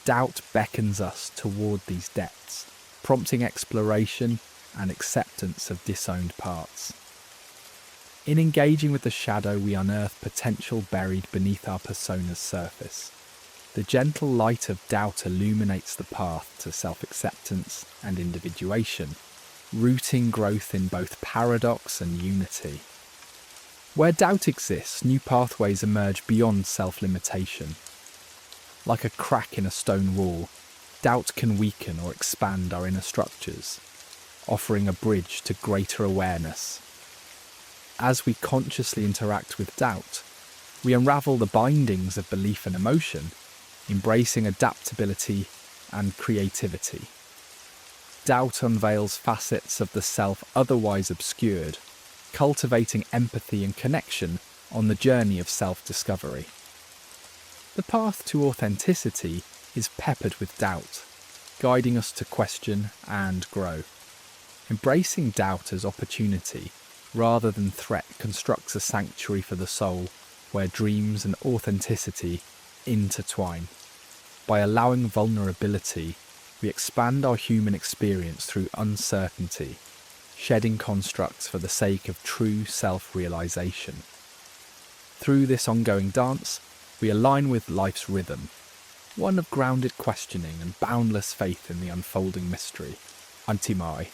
Doubt beckons us toward these depths, prompting exploration and acceptance of disowned parts. In engaging with the shadow, we unearth potential buried beneath our persona's surface. The gentle light of doubt illuminates the path to self-acceptance and individuation, rooting growth in both paradox and unity. Where doubt exists, new pathways emerge beyond self-limitation. Like a crack in a stone wall, doubt can weaken or expand our inner structures, offering a bridge to greater awareness. As we consciously interact with doubt, we unravel the bindings of belief and emotion, embracing adaptability and creativity. Doubt unveils facets of the self otherwise obscured, cultivating empathy and connection on the journey of self-discovery. The path to authenticity is peppered with doubt, guiding us to question and grow. Embracing doubt as opportunity rather than threat constructs a sanctuary for the soul where dreams and authenticity intertwine. By allowing vulnerability, we expand our human experience through uncertainty, shedding constructs for the sake of true self-realization. Through this ongoing dance, we align with life's rhythm, one of grounded questioning and boundless faith in the unfolding mystery. Antimai.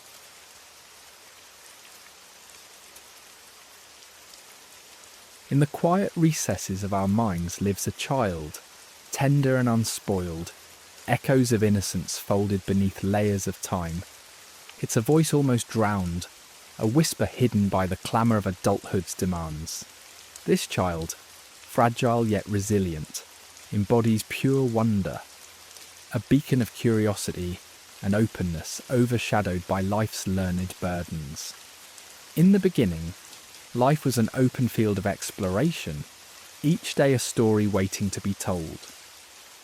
In the quiet recesses of our minds lives a child, tender and unspoiled, echoes of innocence folded beneath layers of time. It's a voice almost drowned, a whisper hidden by the clamour of adulthood's demands. This child, fragile yet resilient, embodies pure wonder, a beacon of curiosity and openness overshadowed by life's learned burdens. In the beginning, life was an open field of exploration, each day a story waiting to be told.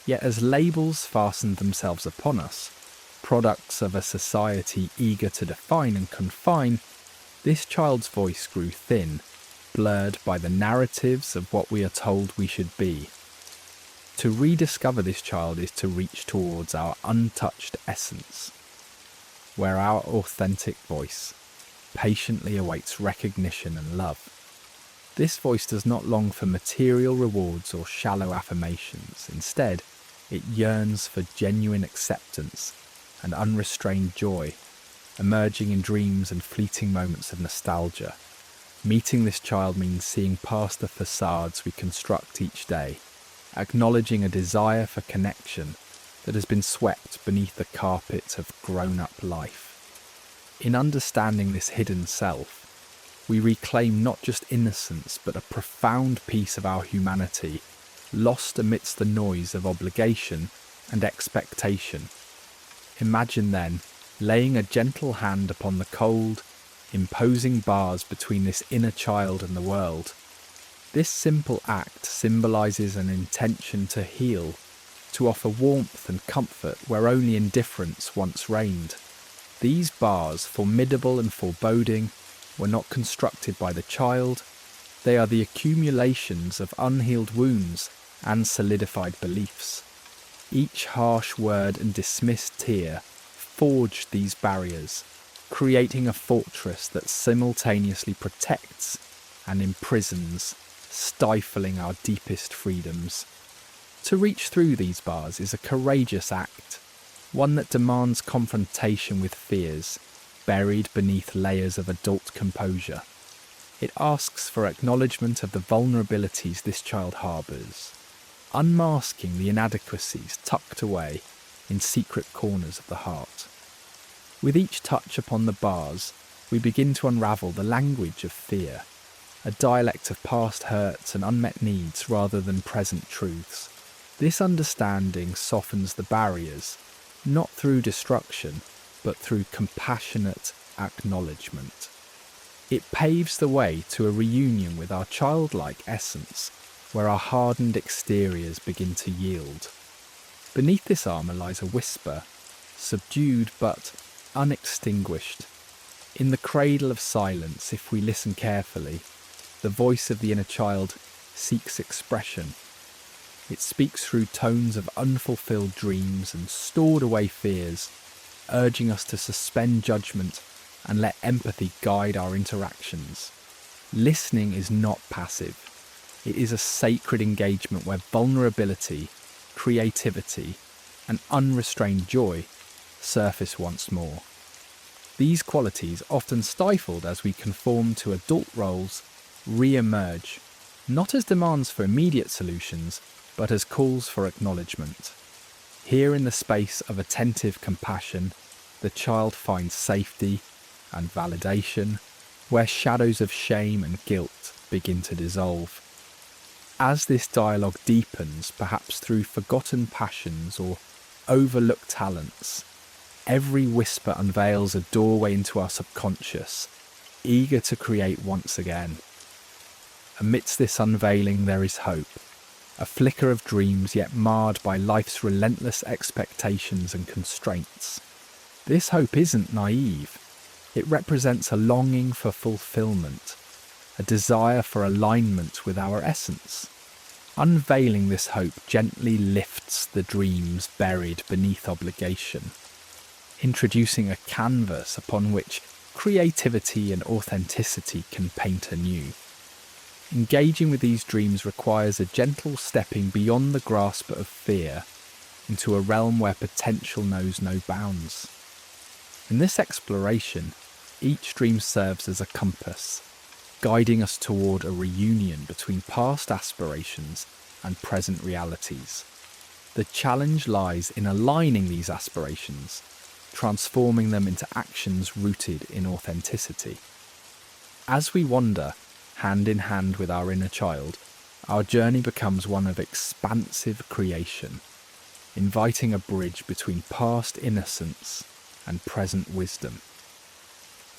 Yet as labels fastened themselves upon us, products of a society eager to define and confine, this child's voice grew thin, blurred by the narratives of what we are told we should be. To rediscover this child is to reach towards our untouched essence, where our authentic voice patiently awaits recognition and love. This voice does not long for material rewards or shallow affirmations. Instead, it yearns for genuine acceptance and unrestrained joy, emerging in dreams and fleeting moments of nostalgia. Meeting this child means seeing past the facades we construct each day, acknowledging a desire for connection that has been swept beneath the carpet of grown-up life. In understanding this hidden self, we reclaim not just innocence but a profound piece of our humanity, lost amidst the noise of obligation and expectation. Imagine then laying a gentle hand upon the cold, imposing bars between this inner child and the world. This simple act symbolises an intention to heal, to offer warmth and comfort where only indifference once reigned. These bars, formidable and foreboding, were not constructed by the child. They are the accumulations of unhealed wounds and solidified beliefs. Each harsh word and dismissed tear forged these barriers, creating a fortress that simultaneously protects and imprisons, stifling our deepest freedoms. To reach through these bars is a courageous act, one that demands confrontation with fears buried beneath layers of adult composure. It asks for acknowledgement of the vulnerabilities this child harbours, unmasking the inadequacies tucked away in secret corners of the heart. With each touch upon the bars, we begin to unravel the language of fear, a dialect of past hurts and unmet needs rather than present truths. This understanding softens the barriers, not through destruction, but through compassionate acknowledgement. It paves the way to a reunion with our childlike essence, where our hardened exteriors begin to yield. Beneath this armour lies a whisper, subdued but unextinguished. In the cradle of silence, if we listen carefully, the voice of the inner child seeks expression. It speaks through tones of unfulfilled dreams and stored away fears, urging us to suspend judgment and let empathy guide our interactions. Listening is not passive. It is a sacred engagement where vulnerability, creativity, and unrestrained joy surface once more. These qualities, often stifled as we conform to adult roles, re-emerge, not as demands for immediate solutions, but as calls for acknowledgement. Here in the space of attentive compassion, the child finds safety and validation, where shadows of shame and guilt begin to dissolve. As this dialogue deepens, perhaps through forgotten passions or overlooked talents, every whisper unveils a doorway into our subconscious, eager to create once again. Amidst this unveiling there is hope, a flicker of dreams yet marred by life's relentless expectations and constraints. This hope isn't naive. It represents a longing for fulfillment, a desire for alignment with our essence. Unveiling this hope gently lifts the dreams buried beneath obligation, introducing a canvas upon which creativity and authenticity can paint anew. Engaging with these dreams requires a gentle stepping beyond the grasp of fear into a realm where potential knows no bounds. In this exploration, each dream serves as a compass, guiding us toward a reunion between past aspirations and present realities. The challenge lies in aligning these aspirations, transforming them into actions rooted in authenticity. As we wander, hand in hand with our inner child, our journey becomes one of expansive creation, inviting a bridge between past innocence and present wisdom.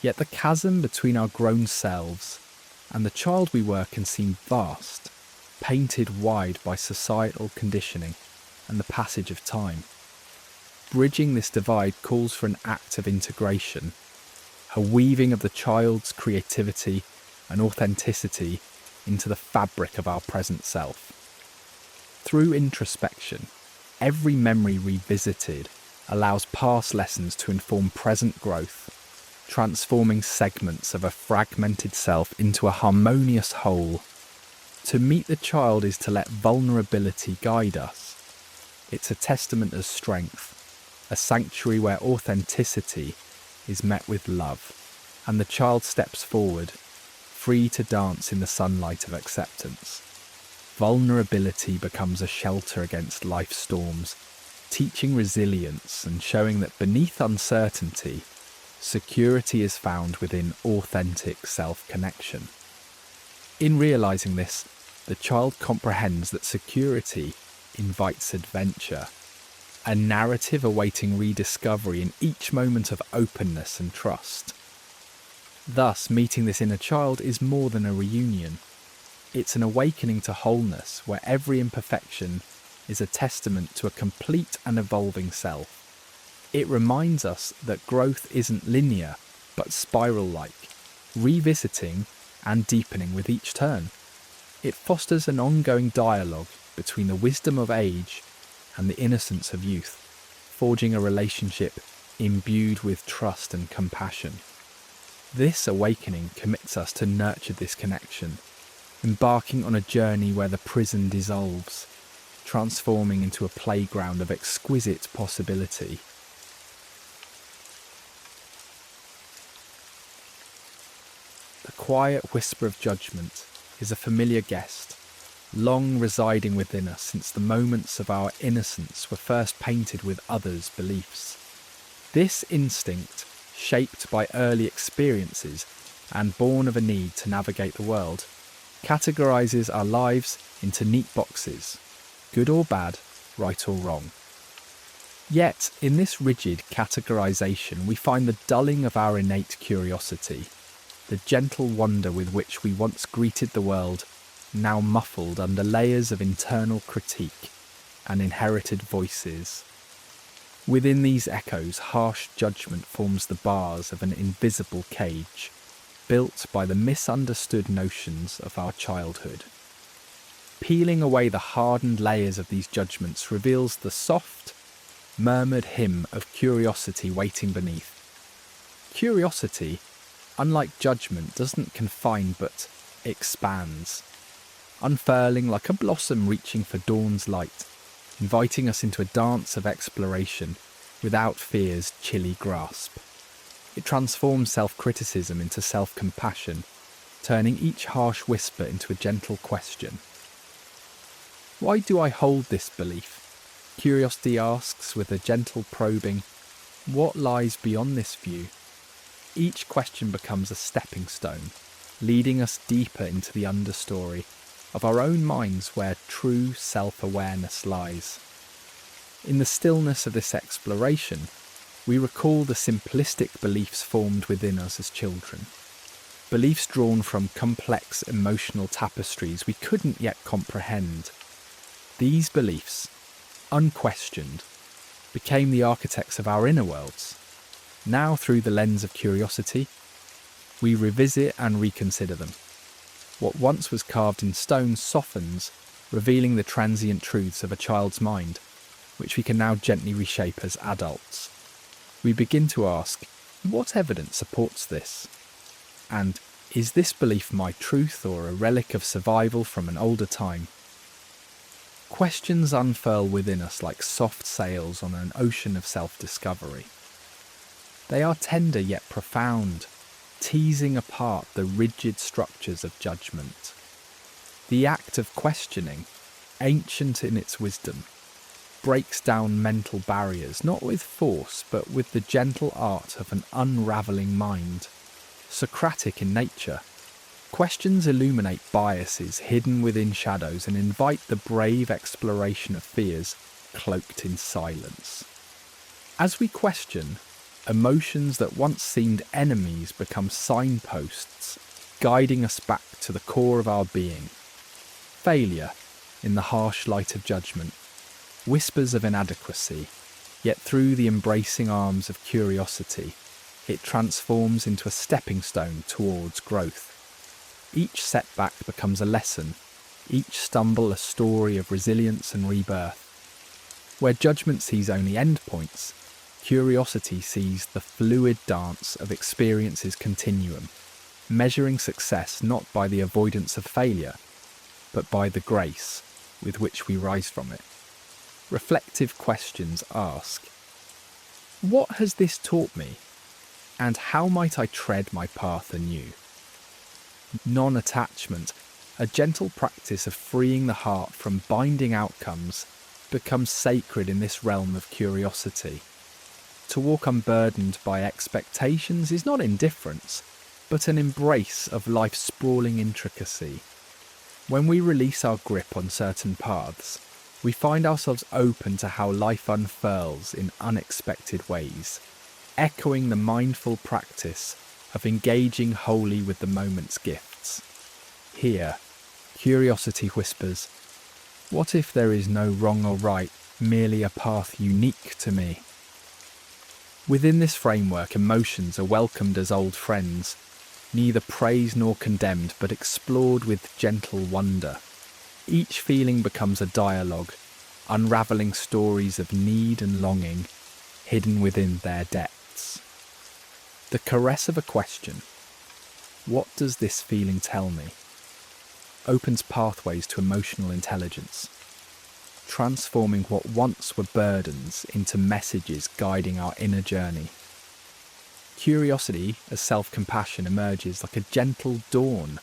Yet the chasm between our grown selves and the child we were can seem vast, painted wide by societal conditioning and the passage of time. Bridging this divide calls for an act of integration, a weaving of the child's creativity and authenticity into the fabric of our present self. Through introspection, every memory revisited allows past lessons to inform present growth, transforming segments of a fragmented self into a harmonious whole. To meet the child is to let vulnerability guide us. It's a testament of strength, a sanctuary where authenticity is met with love, and the child steps forward, free to dance in the sunlight of acceptance. Vulnerability becomes a shelter against life's storms, teaching resilience and showing that beneath uncertainty, security is found within authentic self-connection. In realizing this, the child comprehends that security invites adventure, a narrative awaiting rediscovery in each moment of openness and trust. Thus, meeting this inner child is more than a reunion. It's an awakening to wholeness where every imperfection is a testament to a complete and evolving self. It reminds us that growth isn't linear, but spiral-like, revisiting and deepening with each turn. It fosters an ongoing dialogue between the wisdom of age and the innocence of youth, forging a relationship imbued with trust and compassion. This awakening commits us to nurture this connection, embarking on a journey where the prison dissolves, transforming into a playground of exquisite possibility. The quiet whisper of judgment is a familiar guest, long residing within us since the moments of our innocence were first painted with others' beliefs. This instinct, shaped by early experiences and born of a need to navigate the world, categorizes our lives into neat boxes, good or bad, right or wrong. Yet, in this rigid categorization, we find the dulling of our innate curiosity, the gentle wonder with which we once greeted the world, now muffled under layers of internal critique and inherited voices. Within these echoes, harsh judgment forms the bars of an invisible cage, built by the misunderstood notions of our childhood. Peeling away the hardened layers of these judgments reveals the soft, murmured hymn of curiosity waiting beneath. Curiosity, unlike judgment, doesn't confine but expands, unfurling like a blossom reaching for dawn's light, inviting us into a dance of exploration without fear's chilly grasp. It transforms self-criticism into self-compassion, turning each harsh whisper into a gentle question. Why do I hold this belief? Curiosity asks with a gentle probing, what lies beyond this view? Each question becomes a stepping stone, leading us deeper into the understory of our own minds where true self-awareness lies. In the stillness of this exploration, we recall the simplistic beliefs formed within us as children. Beliefs drawn from complex emotional tapestries we couldn't yet comprehend. These beliefs, unquestioned, became the architects of our inner worlds. Now, through the lens of curiosity, we revisit and reconsider them. What once was carved in stone softens revealing the transient truths of a child's mind, which we can now gently reshape as adults. We begin to ask, what evidence supports this? And is this belief my truth or a relic of survival from an older time? Questions unfurl within us like soft sails on an ocean of self-discovery. They are tender yet profound, teasing apart the rigid structures of judgment. The act of questioning, ancient in its wisdom, breaks down mental barriers, not with force, but with the gentle art of an unravelling mind. Socratic in nature, questions illuminate biases hidden within shadows and invite the brave exploration of fears cloaked in silence. As we question, emotions that once seemed enemies become signposts, guiding us back to the core of our being. Failure, in the harsh light of judgment, whispers of inadequacy, yet through the embracing arms of curiosity, it transforms into a stepping stone towards growth. Each setback becomes a lesson, each stumble a story of resilience and rebirth. Where judgment sees only endpoints, curiosity sees the fluid dance of experience's continuum, measuring success not by the avoidance of failure, but by the grace with which we rise from it. Reflective questions ask, what has this taught me, and how might I tread my path anew? Non-attachment, a gentle practice of freeing the heart from binding outcomes, becomes sacred in this realm of curiosity. To walk unburdened by expectations is not indifference, but an embrace of life's sprawling intricacy. When we release our grip on certain paths, we find ourselves open to how life unfurls in unexpected ways, echoing the mindful practice of engaging wholly with the moment's gifts. Here, curiosity whispers, what if there is no wrong or right, merely a path unique to me? Within this framework, emotions are welcomed as old friends, neither praised nor condemned, but explored with gentle wonder. Each feeling becomes a dialogue, unravelling stories of need and longing hidden within their depths. The caress of a question, what does this feeling tell me, opens pathways to emotional intelligence, transforming what once were burdens into messages guiding our inner journey. Curiosity as self-compassion emerges like a gentle dawn,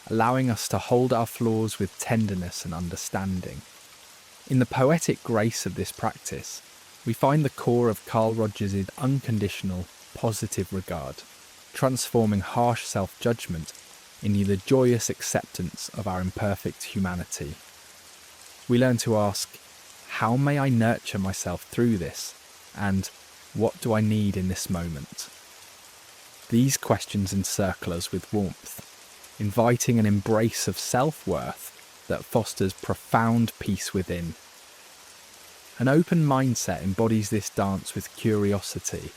allowing us to hold our flaws with tenderness and understanding. In the poetic grace of this practice, we find the core of Carl Rogers' unconditional, positive regard, transforming harsh self-judgment into the joyous acceptance of our imperfect humanity. We learn to ask, how may I nurture myself through this? And what do I need in this moment? These questions encircle us with warmth, inviting an embrace of self-worth that fosters profound peace within. An open mindset embodies this dance with curiosity,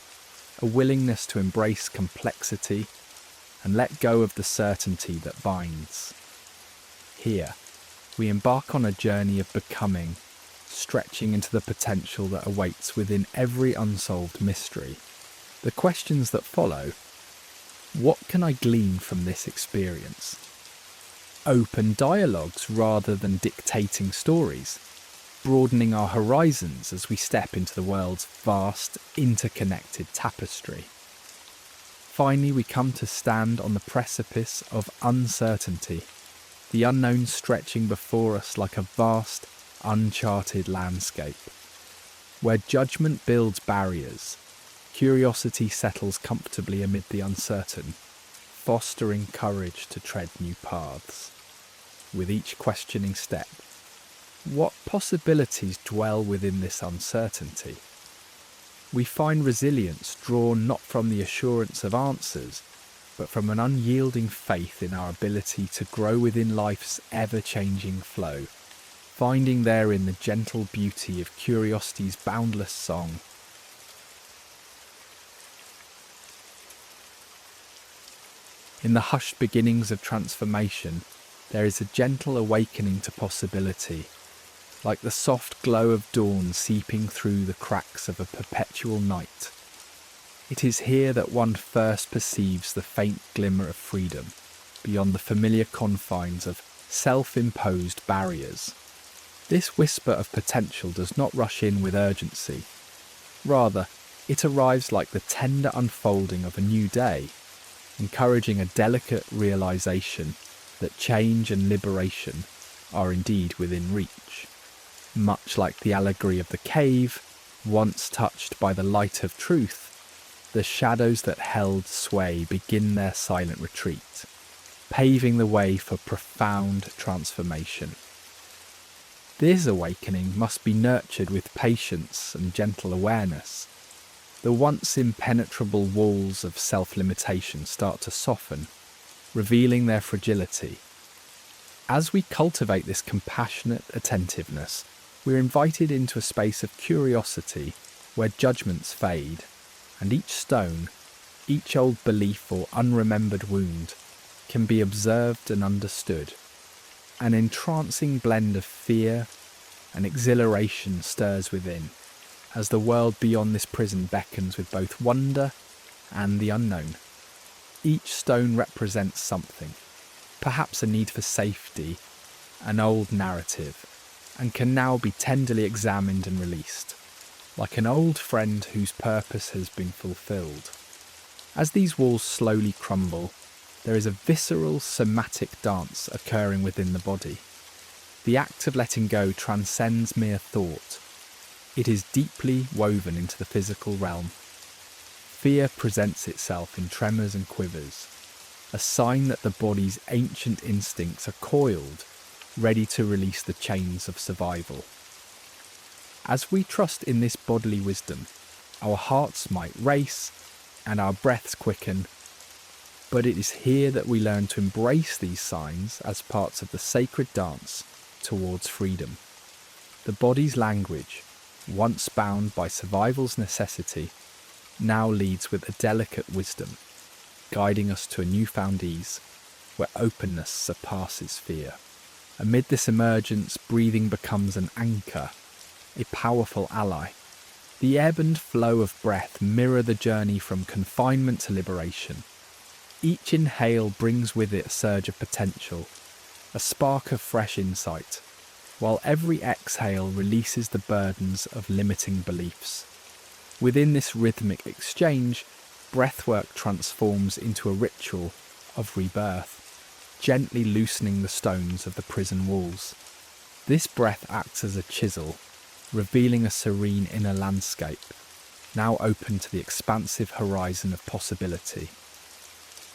a willingness to embrace complexity and let go of the certainty that binds. Here, we embark on a journey of becoming, stretching into the potential that awaits within every unsolved mystery. The questions that follow: what can I glean from this experience? Open dialogues rather than dictating stories, broadening our horizons as we step into the world's vast, interconnected tapestry. Finally, we come to stand on the precipice of uncertainty, the unknown stretching before us like a vast, uncharted landscape. Where judgment builds barriers, curiosity settles comfortably amid the uncertain, fostering courage to tread new paths. With each questioning step, what possibilities dwell within this uncertainty? We find resilience drawn not from the assurance of answers, but from an unyielding faith in our ability to grow within life's ever-changing flow, finding therein the gentle beauty of curiosity's boundless song. In the hushed beginnings of transformation, there is a gentle awakening to possibility, like the soft glow of dawn seeping through the cracks of a perpetual night. It is here that one first perceives the faint glimmer of freedom beyond the familiar confines of self-imposed barriers. This whisper of potential does not rush in with urgency. Rather, it arrives like the tender unfolding of a new day, encouraging a delicate realization that change and liberation are indeed within reach. Much like the allegory of the cave, once touched by the light of truth, the shadows that held sway begin their silent retreat, paving the way for profound transformation. This awakening must be nurtured with patience and gentle awareness. The once impenetrable walls of self-limitation start to soften, revealing their fragility. As we cultivate this compassionate attentiveness, we're invited into a space of curiosity where judgments fade, and each stone, each old belief or unremembered wound can be observed and understood. An entrancing blend of fear and exhilaration stirs within, as the world beyond this prison beckons with both wonder and the unknown. Each stone represents something, perhaps a need for safety, an old narrative, and can now be tenderly examined and released, like an old friend whose purpose has been fulfilled. As these walls slowly crumble, there is a visceral, somatic dance occurring within the body. The act of letting go transcends mere thought. It is deeply woven into the physical realm. Fear presents itself in tremors and quivers, a sign that the body's ancient instincts are coiled, ready to release the chains of survival. As we trust in this bodily wisdom, our hearts might race and our breaths quicken, but it is here that we learn to embrace these signs as parts of the sacred dance towards freedom. The body's language, once bound by survival's necessity, now leads with a delicate wisdom, guiding us to a newfound ease where openness surpasses fear. Amid this emergence, breathing becomes an anchor, a powerful ally. The ebb and flow of breath mirror the journey from confinement to liberation. Each inhale brings with it a surge of potential, a spark of fresh insight, while every exhale releases the burdens of limiting beliefs. Within this rhythmic exchange, breathwork transforms into a ritual of rebirth, gently loosening the stones of the prison walls. This breath acts as a chisel, revealing a serene inner landscape, now open to the expansive horizon of possibility.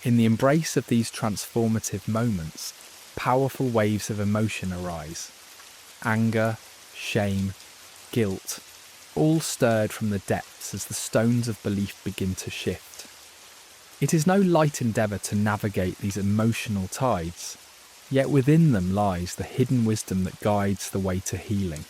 In the embrace of these transformative moments, powerful waves of emotion arise. Anger, shame, guilt, all stirred from the depths as the stones of belief begin to shift. It is no light endeavour to navigate these emotional tides, yet within them lies the hidden wisdom that guides the way to healing.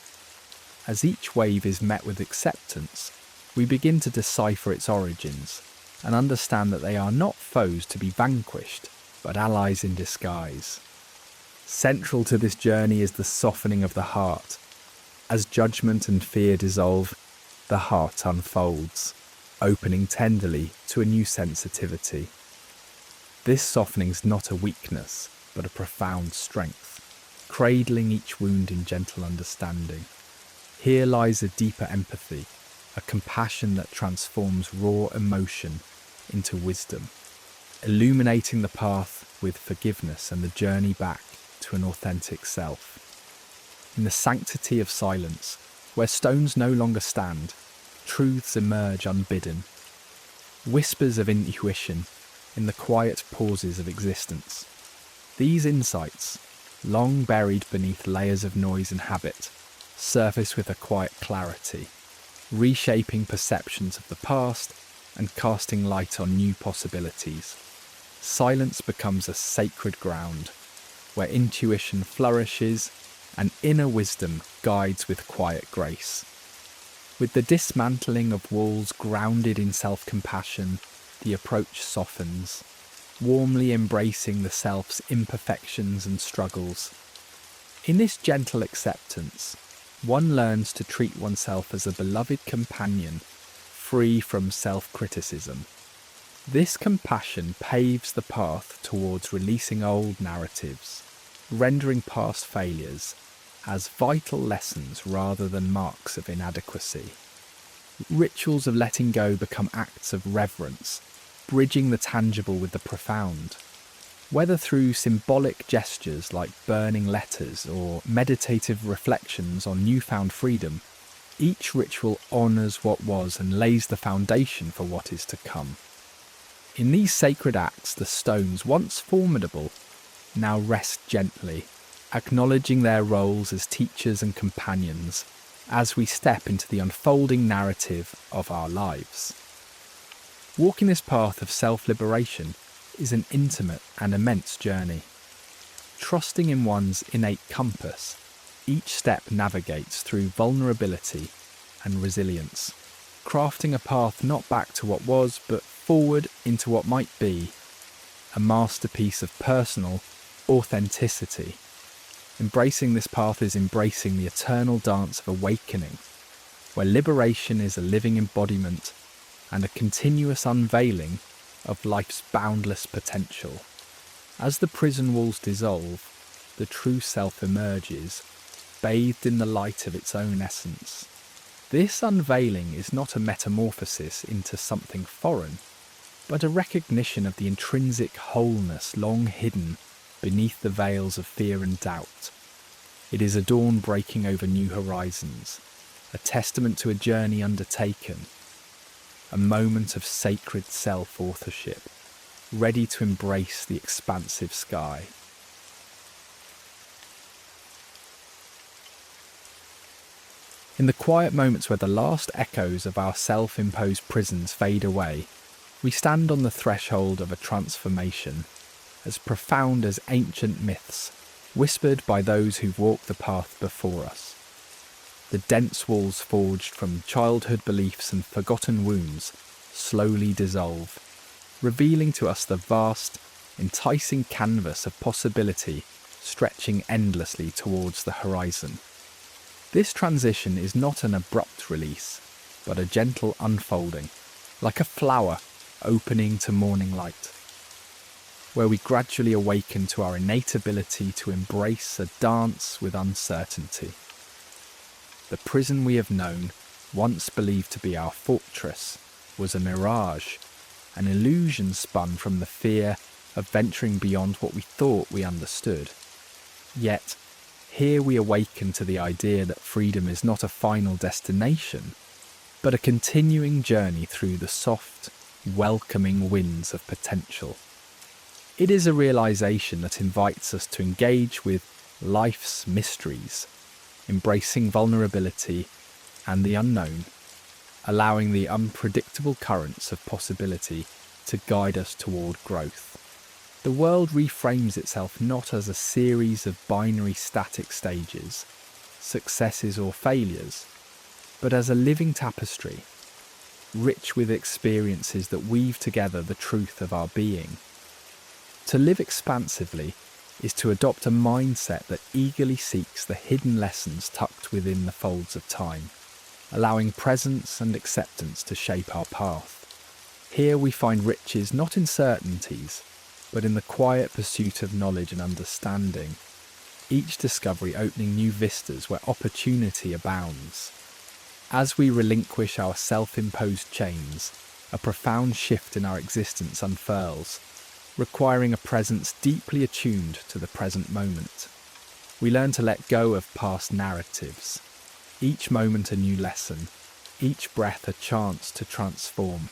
As each wave is met with acceptance, we begin to decipher its origins and understand that they are not foes to be vanquished, but allies in disguise. Central to this journey is the softening of the heart. As judgment and fear dissolve, the heart unfolds, opening tenderly to a new sensitivity. This softening is not a weakness, but a profound strength, cradling each wound in gentle understanding. Here lies a deeper empathy, a compassion that transforms raw emotion into wisdom, illuminating the path with forgiveness and the journey back to an authentic self. In the sanctity of silence, where stones no longer stand, truths emerge unbidden, whispers of intuition in the quiet pauses of existence. These insights, long buried beneath layers of noise and habit, surface with a quiet clarity, reshaping perceptions of the past and casting light on new possibilities. Silence becomes a sacred ground, where intuition flourishes and inner wisdom guides with quiet grace. With the dismantling of walls grounded in self-compassion, the approach softens. warmly embracing the self's imperfections and struggles. In this gentle acceptance, one learns to treat oneself as a beloved companion, free from self-criticism. This compassion paves the path towards releasing old narratives, rendering past failures as vital lessons rather than marks of inadequacy. Rituals of letting go become acts of reverence, bridging the tangible with the profound. Whether through symbolic gestures like burning letters or meditative reflections on newfound freedom, each ritual honours what was and lays the foundation for what is to come. In these sacred acts, the stones, once formidable, now rest gently, acknowledging their roles as teachers and companions as we step into the unfolding narrative of our lives. Walking this path of self-liberation is an intimate and immense journey. Trusting in one's innate compass, each step navigates through vulnerability and resilience, crafting a path not back to what was, but forward into what might be, a masterpiece of personal authenticity. Embracing this path is embracing the eternal dance of awakening, where liberation is a living embodiment and a continuous unveiling of life's boundless potential. As the prison walls dissolve, the true self emerges, bathed in the light of its own essence. This unveiling is not a metamorphosis into something foreign, but a recognition of the intrinsic wholeness long hidden beneath the veils of fear and doubt. It is a dawn breaking over new horizons, a testament to a journey undertaken, a moment of sacred self-authorship, ready to embrace the expansive sky. In the quiet moments where the last echoes of our self-imposed prisons fade away, we stand on the threshold of a transformation, as profound as ancient myths, whispered by those who've walked the path before us. The dense walls forged from childhood beliefs and forgotten wounds slowly dissolve, revealing to us the vast, enticing canvas of possibility stretching endlessly towards the horizon. This transition is not an abrupt release, but a gentle unfolding, like a flower opening to morning light, where we gradually awaken to our innate ability to embrace a dance with uncertainty. The prison we have known, once believed to be our fortress, was a mirage, an illusion spun from the fear of venturing beyond what we thought we understood. Yet, here we awaken to the idea that freedom is not a final destination, but a continuing journey through the soft, welcoming winds of potential. It is a realization that invites us to engage with life's mysteries, embracing vulnerability and the unknown, allowing the unpredictable currents of possibility to guide us toward growth. The world reframes itself not as a series of binary static stages, successes or failures, but as a living tapestry, rich with experiences that weave together the truth of our being. To live expansively is to adopt a mindset that eagerly seeks the hidden lessons tucked within the folds of time, allowing presence and acceptance to shape our path. Here we find riches not in certainties, but in the quiet pursuit of knowledge and understanding, each discovery opening new vistas where opportunity abounds. As we relinquish our self-imposed chains, a profound shift in our existence unfurls, requiring a presence deeply attuned to the present moment. We learn to let go of past narratives, each moment a new lesson, each breath a chance to transform.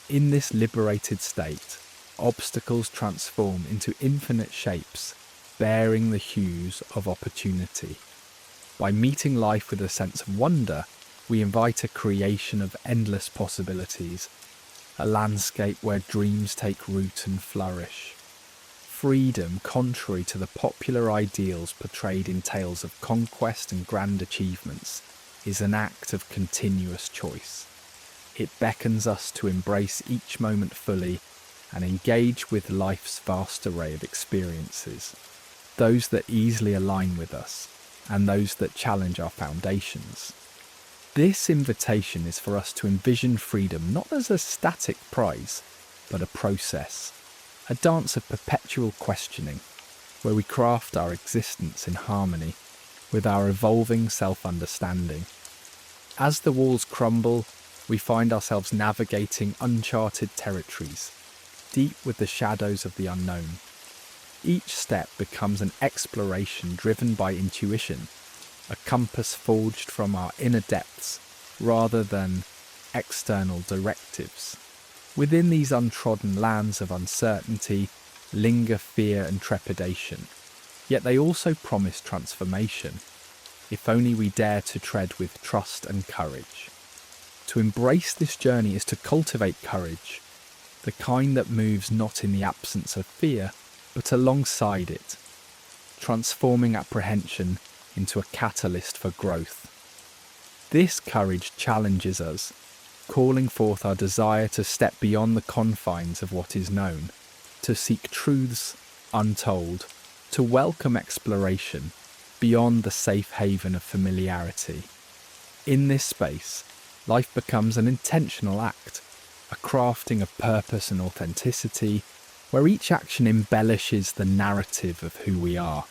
In this liberated state, obstacles transform into infinite shapes, bearing the hues of opportunity. By meeting life with a sense of wonder, we invite a creation of endless possibilities, a landscape where dreams take root and flourish. Freedom, contrary to the popular ideals portrayed in tales of conquest and grand achievements, is an act of continuous choice. It beckons us to embrace each moment fully and engage with life's vast array of experiences, those that easily align with us and those that challenge our foundations. This invitation is for us to envision freedom not as a static prize, but a process, a dance of perpetual questioning, where we craft our existence in harmony with our evolving self-understanding. As the walls crumble, we find ourselves navigating uncharted territories, deep with the shadows of the unknown. Each step becomes an exploration driven by intuition, a compass forged from our inner depths rather than external directives. Within these untrodden lands of uncertainty linger fear and trepidation, yet they also promise transformation, if only we dare to tread with trust and courage. To embrace this journey is to cultivate courage, the kind that moves not in the absence of fear, but alongside it, transforming apprehension into a catalyst for growth. This courage challenges us, calling forth our desire to step beyond the confines of what is known, to seek truths untold, to welcome exploration beyond the safe haven of familiarity. In this space, life becomes an intentional act, a crafting of purpose and authenticity, where each action embellishes the narrative of who we are.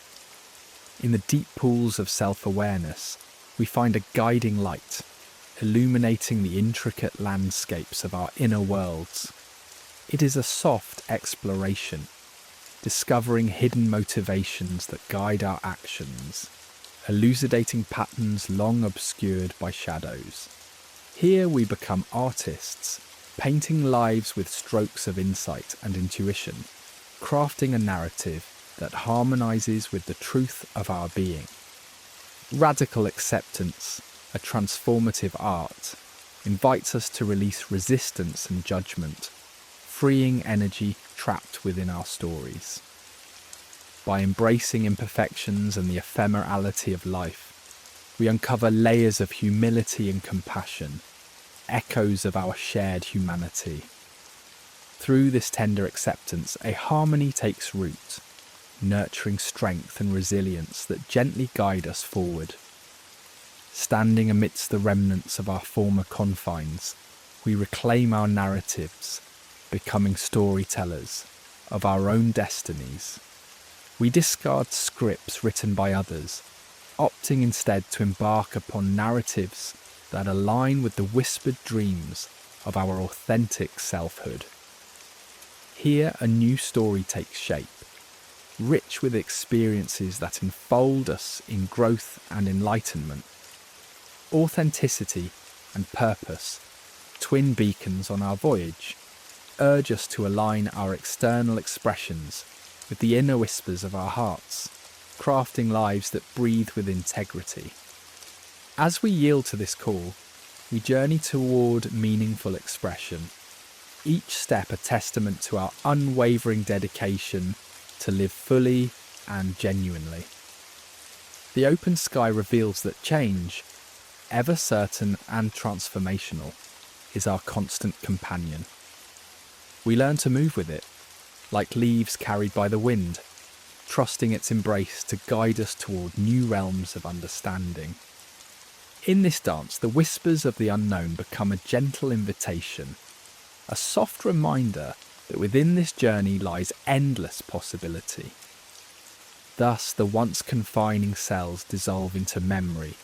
In the deep pools of self-awareness, we find a guiding light, illuminating the intricate landscapes of our inner worlds. It is a soft exploration, discovering hidden motivations that guide our actions, elucidating patterns long obscured by shadows. Here we become artists, painting lives with strokes of insight and intuition, crafting a narrative that harmonizes with the truth of our being. Radical acceptance, a transformative art, invites us to release resistance and judgment, freeing energy trapped within our stories. By embracing imperfections and the ephemerality of life, we uncover layers of humility and compassion, echoes of our shared humanity. Through this tender acceptance, a harmony takes root, nurturing strength and resilience that gently guide us forward. Standing amidst the remnants of our former confines, we reclaim our narratives, becoming storytellers of our own destinies. We discard scripts written by others, opting instead to embark upon narratives that align with the whispered dreams of our authentic selfhood. Here a new story takes shape, rich with experiences that enfold us in growth and enlightenment. Authenticity and purpose, twin beacons on our voyage, urge us to align our external expressions with the inner whispers of our hearts, crafting lives that breathe with integrity. As we yield to this call, we journey toward meaningful expression, each step a testament to our unwavering dedication to live fully and genuinely. The open sky reveals that change, ever certain and transformational, is our constant companion. We learn to move with it, like leaves carried by the wind, trusting its embrace to guide us toward new realms of understanding. In this dance, the whispers of the unknown become a gentle invitation, a soft reminder that within this journey lies endless possibility. Thus, the once confining cells dissolve into memory,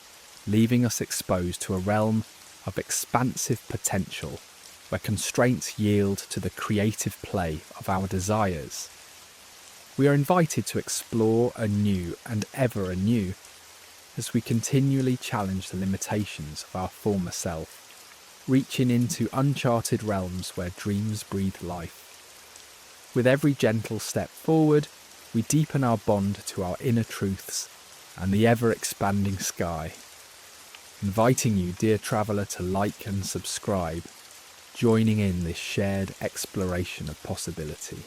leaving us exposed to a realm of expansive potential, where constraints yield to the creative play of our desires. We are invited to explore anew and ever anew, as we continually challenge the limitations of our former self, reaching into uncharted realms where dreams breathe life. With every gentle step forward, we deepen our bond to our inner truths and the ever-expanding sky. Inviting you, dear traveller, to like and subscribe, joining in this shared exploration of possibility.